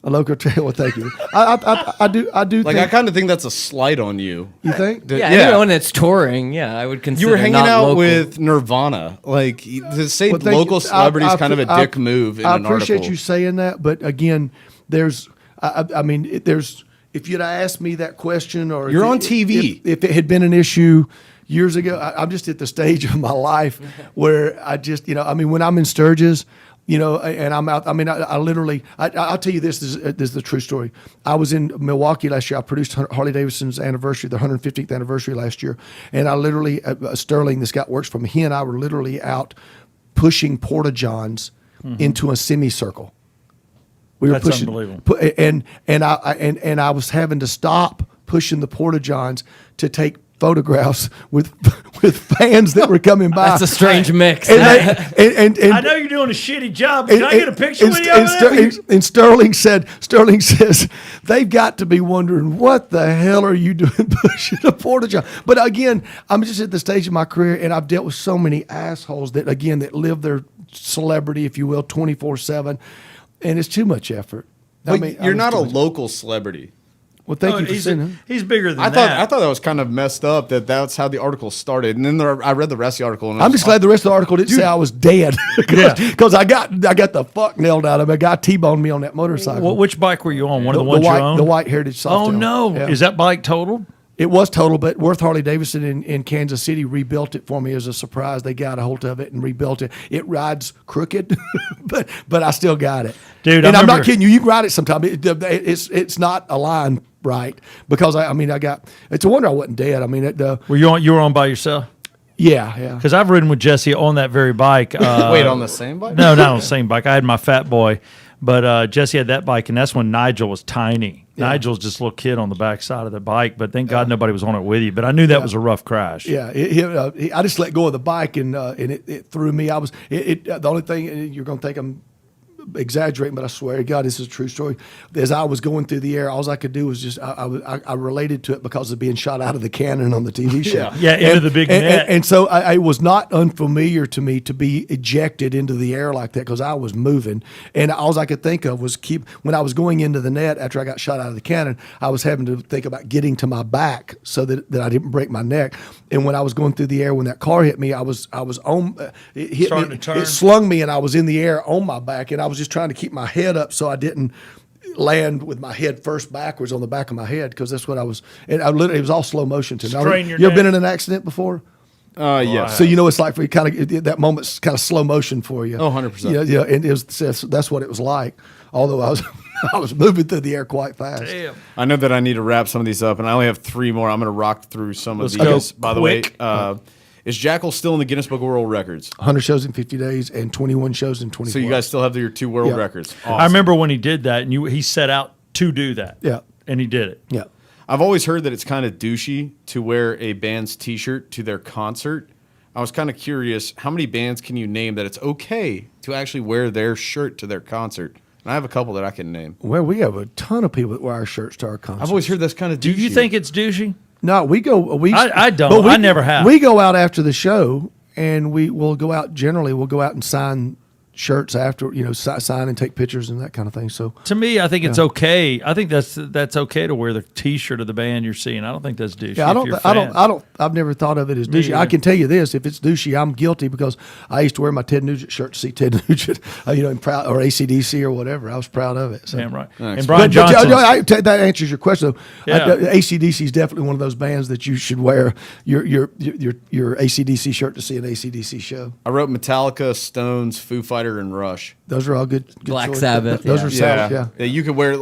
A local trail. Well, thank you. I do. Like, I kind of think that's a slight on you. You think? Yeah, anyone that's touring, I would consider. You were hanging not out local. with Nirvana. Like, to say Well, thank local you. celebrity is kind of a dick move in I an appreciate article. you saying that, but again, there's. I mean, there's. If you'd asked me that question, or You're if on TV. if it had been an issue years ago, I'm just at the stage of my life where I just, I mean, when I'm in Sturgis, and I'm out. I mean, I literally. I'll tell you this. This is the true story. I was in Milwaukee last year. I produced Harley Davidson's anniversary, the 150th anniversary last year, and I literally Sterling, this guy works for me. He and I were literally out pushing porta johns into a semicircle. We were That's pushing, unbelievable. And I was having to stop pushing the porta johns to take photographs with fans that were coming by. That's a strange mix. And I know you're doing a shitty job. But can I get a picture with you? And Sterling says, they've got to be wondering, what the hell are you doing pushing a porta john? But again, I'm just at the stage of my career, and I've dealt with so many assholes that live their celebrity, if you will, 24/7, and it's too much effort. But you're not a local celebrity. Well, thank you for saying that. He's bigger than I that. thought that was kind of messed up that that's how the article started, and then I read the rest of the article. And I'm just glad the rest of the article didn't say I was dead, because I got the fuck nailed out of it. A guy T-boned me on that motorcycle. Which bike were you on? One of the ones white, you owned? the white Heritage Softail. Oh no! Yeah. Is that bike totaled? It was total, but Worth Harley Davidson in Kansas City rebuilt it for me as a surprise. They got a hold of it and rebuilt it. It rides crooked, but I still got it. Dude, and I'm remember- not kidding you. You can ride it sometime. It's not aligned right, because I got. It's a wonder I wasn't dead. I mean, You were on by yourself? yeah. Because I've ridden with Jesse on that very bike. Wait, on the same bike? No, not on the same bike. I had my Fat Boy, but Jesse had that bike, and that's when Nigel was tiny. Yeah. Nigel's just a little kid on the back side of the bike, but thank God nobody was on it with you. But I knew that was a rough crash. Yeah, I just let go of the bike, and it threw me. The only thing, you're going to think I'm exaggerating, but I swear to God, this is a true story. As I was going through the air, all I could do was just I related to it because of being shot out of the cannon on the TV show. Yeah, into the big net. And so it was not unfamiliar to me to be ejected into the air like that, because I was moving, and all I could think of was when I was going into the net after I got shot out of the cannon, I was having to think about getting to my back so that I didn't break my neck. And when I was going through the air, when that car hit me, I was on. It hit Starting me. to turn. It slung me, and I was in the air on my back, and I was just trying to keep my head up so I didn't land with my head first backwards on the back of my head, because that's what I was. And it was all slow motion to me. Strain your You ever been neck. in an accident before? Yes. So it's like for you that moment's kind of slow motion for you. Oh, 100%. Yeah, and that's what it was like. Although I was moving through the air quite fast. Damn. I know that I need to wrap some of these up, and I only have 3 more. I'm going to rock through some of Let's these. go By quick. the way, is Jackal still in the Guinness Book of World Records? 100 shows in 50 days and 21 shows in 24. So you guys still have your 2 world Yeah. records. I Awesome. remember when he did that, and he set out to do that. Yeah. And he did it. Yeah. I've always heard that it's kind of douchey to wear a band's T-shirt to their concert. I was kind of curious, how many bands can you name that it's okay to actually wear their shirt to their concert? And I have a couple that I can name. Well, we have a ton of people that wear our shirts to our concerts. I've always heard that's kind of douchey. Do you think it's douchey? No, we go. I don't. but I never have. We go out after the show, and we'll go out. Generally, we'll go out and sign shirts after, sign and take pictures and that kind of thing. So To me, I think it's okay. I think that's okay to wear the T-shirt of the band you're seeing. I don't think that's douchey. yeah, if you're a fan. I've never thought of it as douchey. I either. can tell you this: if it's douchey, I'm guilty, because I used to wear my Ted Nugent shirt to see Ted Nugent, and proud, or AC/DC or whatever. I was proud of it. So. Damn right. Thanks. And Brian But Johnson. that answers your question. Though. Yeah. AC/DC is definitely one of those bands that you should wear your AC/DC shirt to see an AC/DC show. I wrote Metallica, Stones, Foo Fighter, and Rush. Those are all good Black choices. Sabbath, Those yeah. are solid. Yeah. You can wear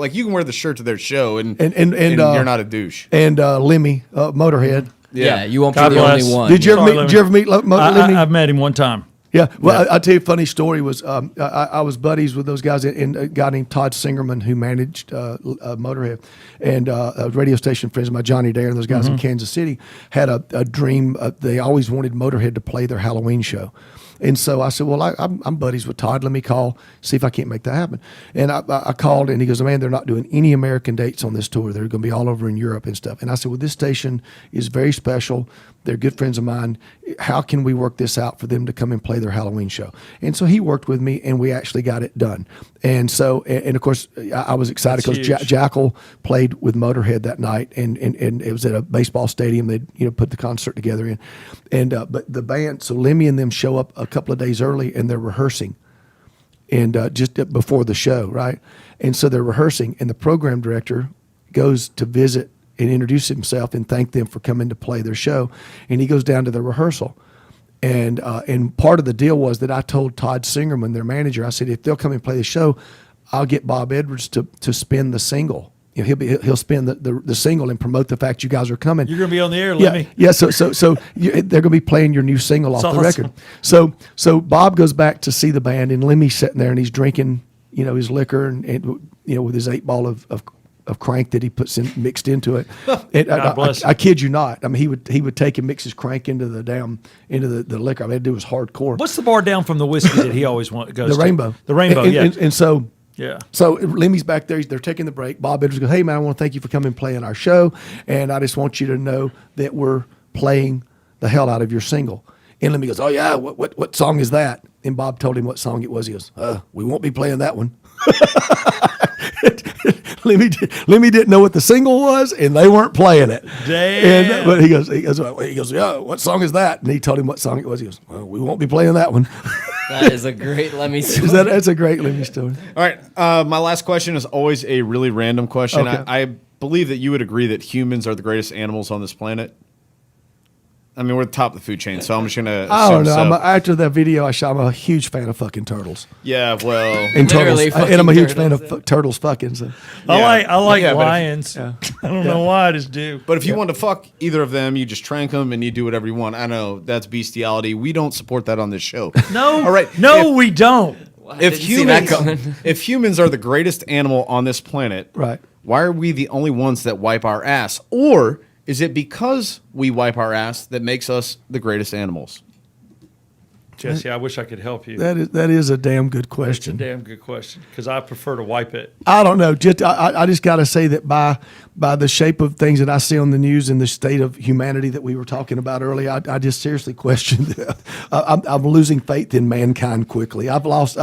the shirt to their show, and And you're not a douche. And Lemmy, Motorhead. Yeah, you won't God be the bless. only one. Did you ever Sorry, meet? Lemmy. Did you ever meet Lemmy? I've met him one time. Yeah. Well, I'll tell you a funny story. Was I was buddies with those guys, and a guy named Todd Singerman, who managed Motorhead, and a radio station friends of mine, Johnny Dare, and those guys in Kansas City, had a dream. They always wanted Motorhead to play their Halloween show. And so I said, well, I'm buddies with Todd. Let me call, see if I can't make that happen. And I called, and he goes, man, they're not doing any American dates on this tour. They're going to be all over in Europe and stuff. And I said, well, this station is very special. They're good friends of mine. How can we work this out for them to come and play their Halloween show? And so he worked with me, and we actually got it done. And so, and of course, I was excited because Jackal played with Motorhead that night, and it was at a baseball stadium. They put the concert together in, and but the band. So Lemmy and them show up a couple of days early, and they're rehearsing, and just before the show, right? And so they're rehearsing, and the program director goes to visit and introduce himself and thank them for coming to play their show. And he goes down to the rehearsal. And part of the deal was that I told Todd Singerman, their manager, I said, if they'll come and play the show, I'll get Bob Edwards to spin the single. He'll spin the single and promote the fact you guys are coming. You're going to be on the air, Lemmy. Yeah. So they're going to be playing your new single off the record. So Bob goes back to see the band, and Lemmy's sitting there, and he's drinking, his liquor and with his 8 ball of crank that he puts mixed into it. I kid you not. I mean, he would take and mix his crank into the liquor. I mean, it was hardcore. What's the bar down from the whiskey that he always goes to? The Rainbow. The Rainbow, yeah. And so. Yeah. So Lemmy's back there. They're taking the break. Bob Edwards goes, hey, man, I want to thank you for coming and playing our show. And I just want you to know that we're playing the hell out of your single. And Lemmy goes, oh, yeah, what song is that? And Bob told him what song it was. He goes, we won't be playing that one. Lemmy didn't know what the single was, and they weren't playing it. Damn. But he goes, yeah, what song is that? And he told him what song it was. He goes, well, we won't be playing that one. That is a great Lemmy story. That's a great Lemmy story. All right. My last question is always a really random question. Okay. I believe that you would agree that humans are the greatest animals on this planet. I mean, we're at the top of the food chain, so I'm just going to assume I don't know. so. After that video I shot, I'm a huge fan of fucking turtles. Yeah, well. And turtles. Literally And I'm a huge fucking fan of turtles fucking. So. I like Yeah, but if- lions. I don't know why, I just do. But if you want to fuck either of them, you just trank them and you do whatever you want. I know that's bestiality. We don't support that on this show. No. All right. No, we don't. If Did you see that coming? if humans are the greatest animal on this planet, Right. why are we the only ones that wipe our ass? Or is it because we wipe our ass that makes us the greatest animals? Jesse, I wish I could help you. That is a damn good It's a question. damn good question because I prefer to wipe it. I don't know. I just got to say that by the shape of things that I see on the news and the state of humanity that we were talking about earlier, I just seriously question. I'm losing faith in mankind quickly. I've lost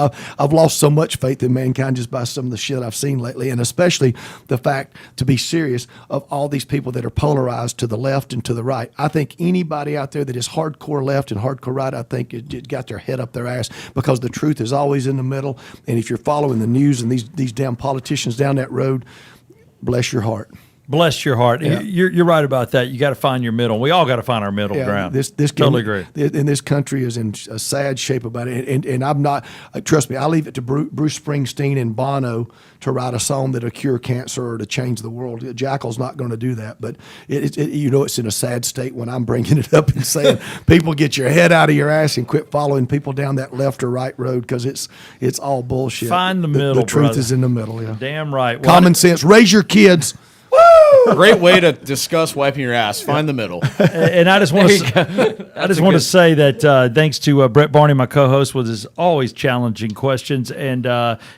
so much faith in mankind just by some of the shit I've seen lately, and especially the fact, to be serious, of all these people that are polarized to the left and to the right. I think anybody out there that is hardcore left and hardcore right, I think it got their head up their ass, because the truth is always in the middle. And if you're following the news and these damn politicians down that road, bless your heart. Bless your heart. Yeah. You're right about that. You got to find your middle. We all got to find our middle ground. This totally agree. And this country is in a sad shape about it. And I'm not. Trust me, I leave it to Bruce Springsteen and Bono to write a song that'll cure cancer or to change the world. Jackal's not going to do that. But it's in a sad state when I'm bringing it up and saying, people, get your head out of your ass and quit following people down that left or right road, because it's all bullshit. Find the middle, The truth brother. is in the middle. Yeah. Damn right. Common sense. Raise your kids. Great way to discuss wiping your ass. Find the middle. And I just want to say that thanks to Brett Barney, my co-host, with his always challenging questions, and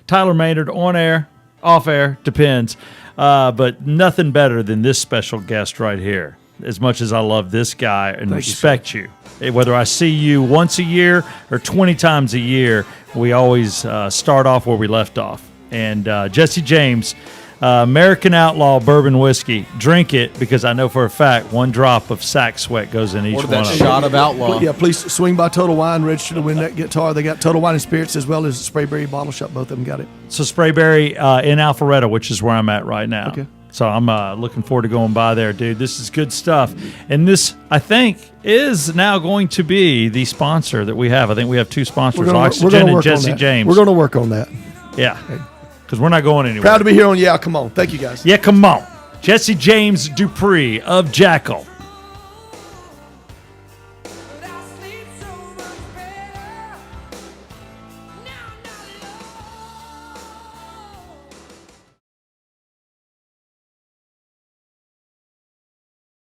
Tyler Maynard, on air, off air, depends. But nothing better than this special guest right here. As much as I love this guy and respect you, whether I see you once a year or 20 times a year, we always start off where we left off. And Jesse James, American Outlaw Bourbon Whiskey. Drink it, because I know for a fact 1 drop of sack sweat goes in each Order one that of them. shot of Outlaw. Yeah, please swing by Total Wine, register to win that guitar. They got Total Wine and Spirits as well as Sprayberry Bottle Shop. Both of them got it. So Sprayberry in Alpharetta, which is where I'm at right now. Okay. So I'm looking forward to going by there, dude. This is good stuff. And this, I think, is now going to be the sponsor that we have. I think we have 2 sponsors, Oxygen and Jesse James. We're going to work on that. Yeah, because we're not going anywhere. Proud to be here on Yeah, Come On. Thank you, guys. Yeah, come on. Jesse James Dupree of Jackal.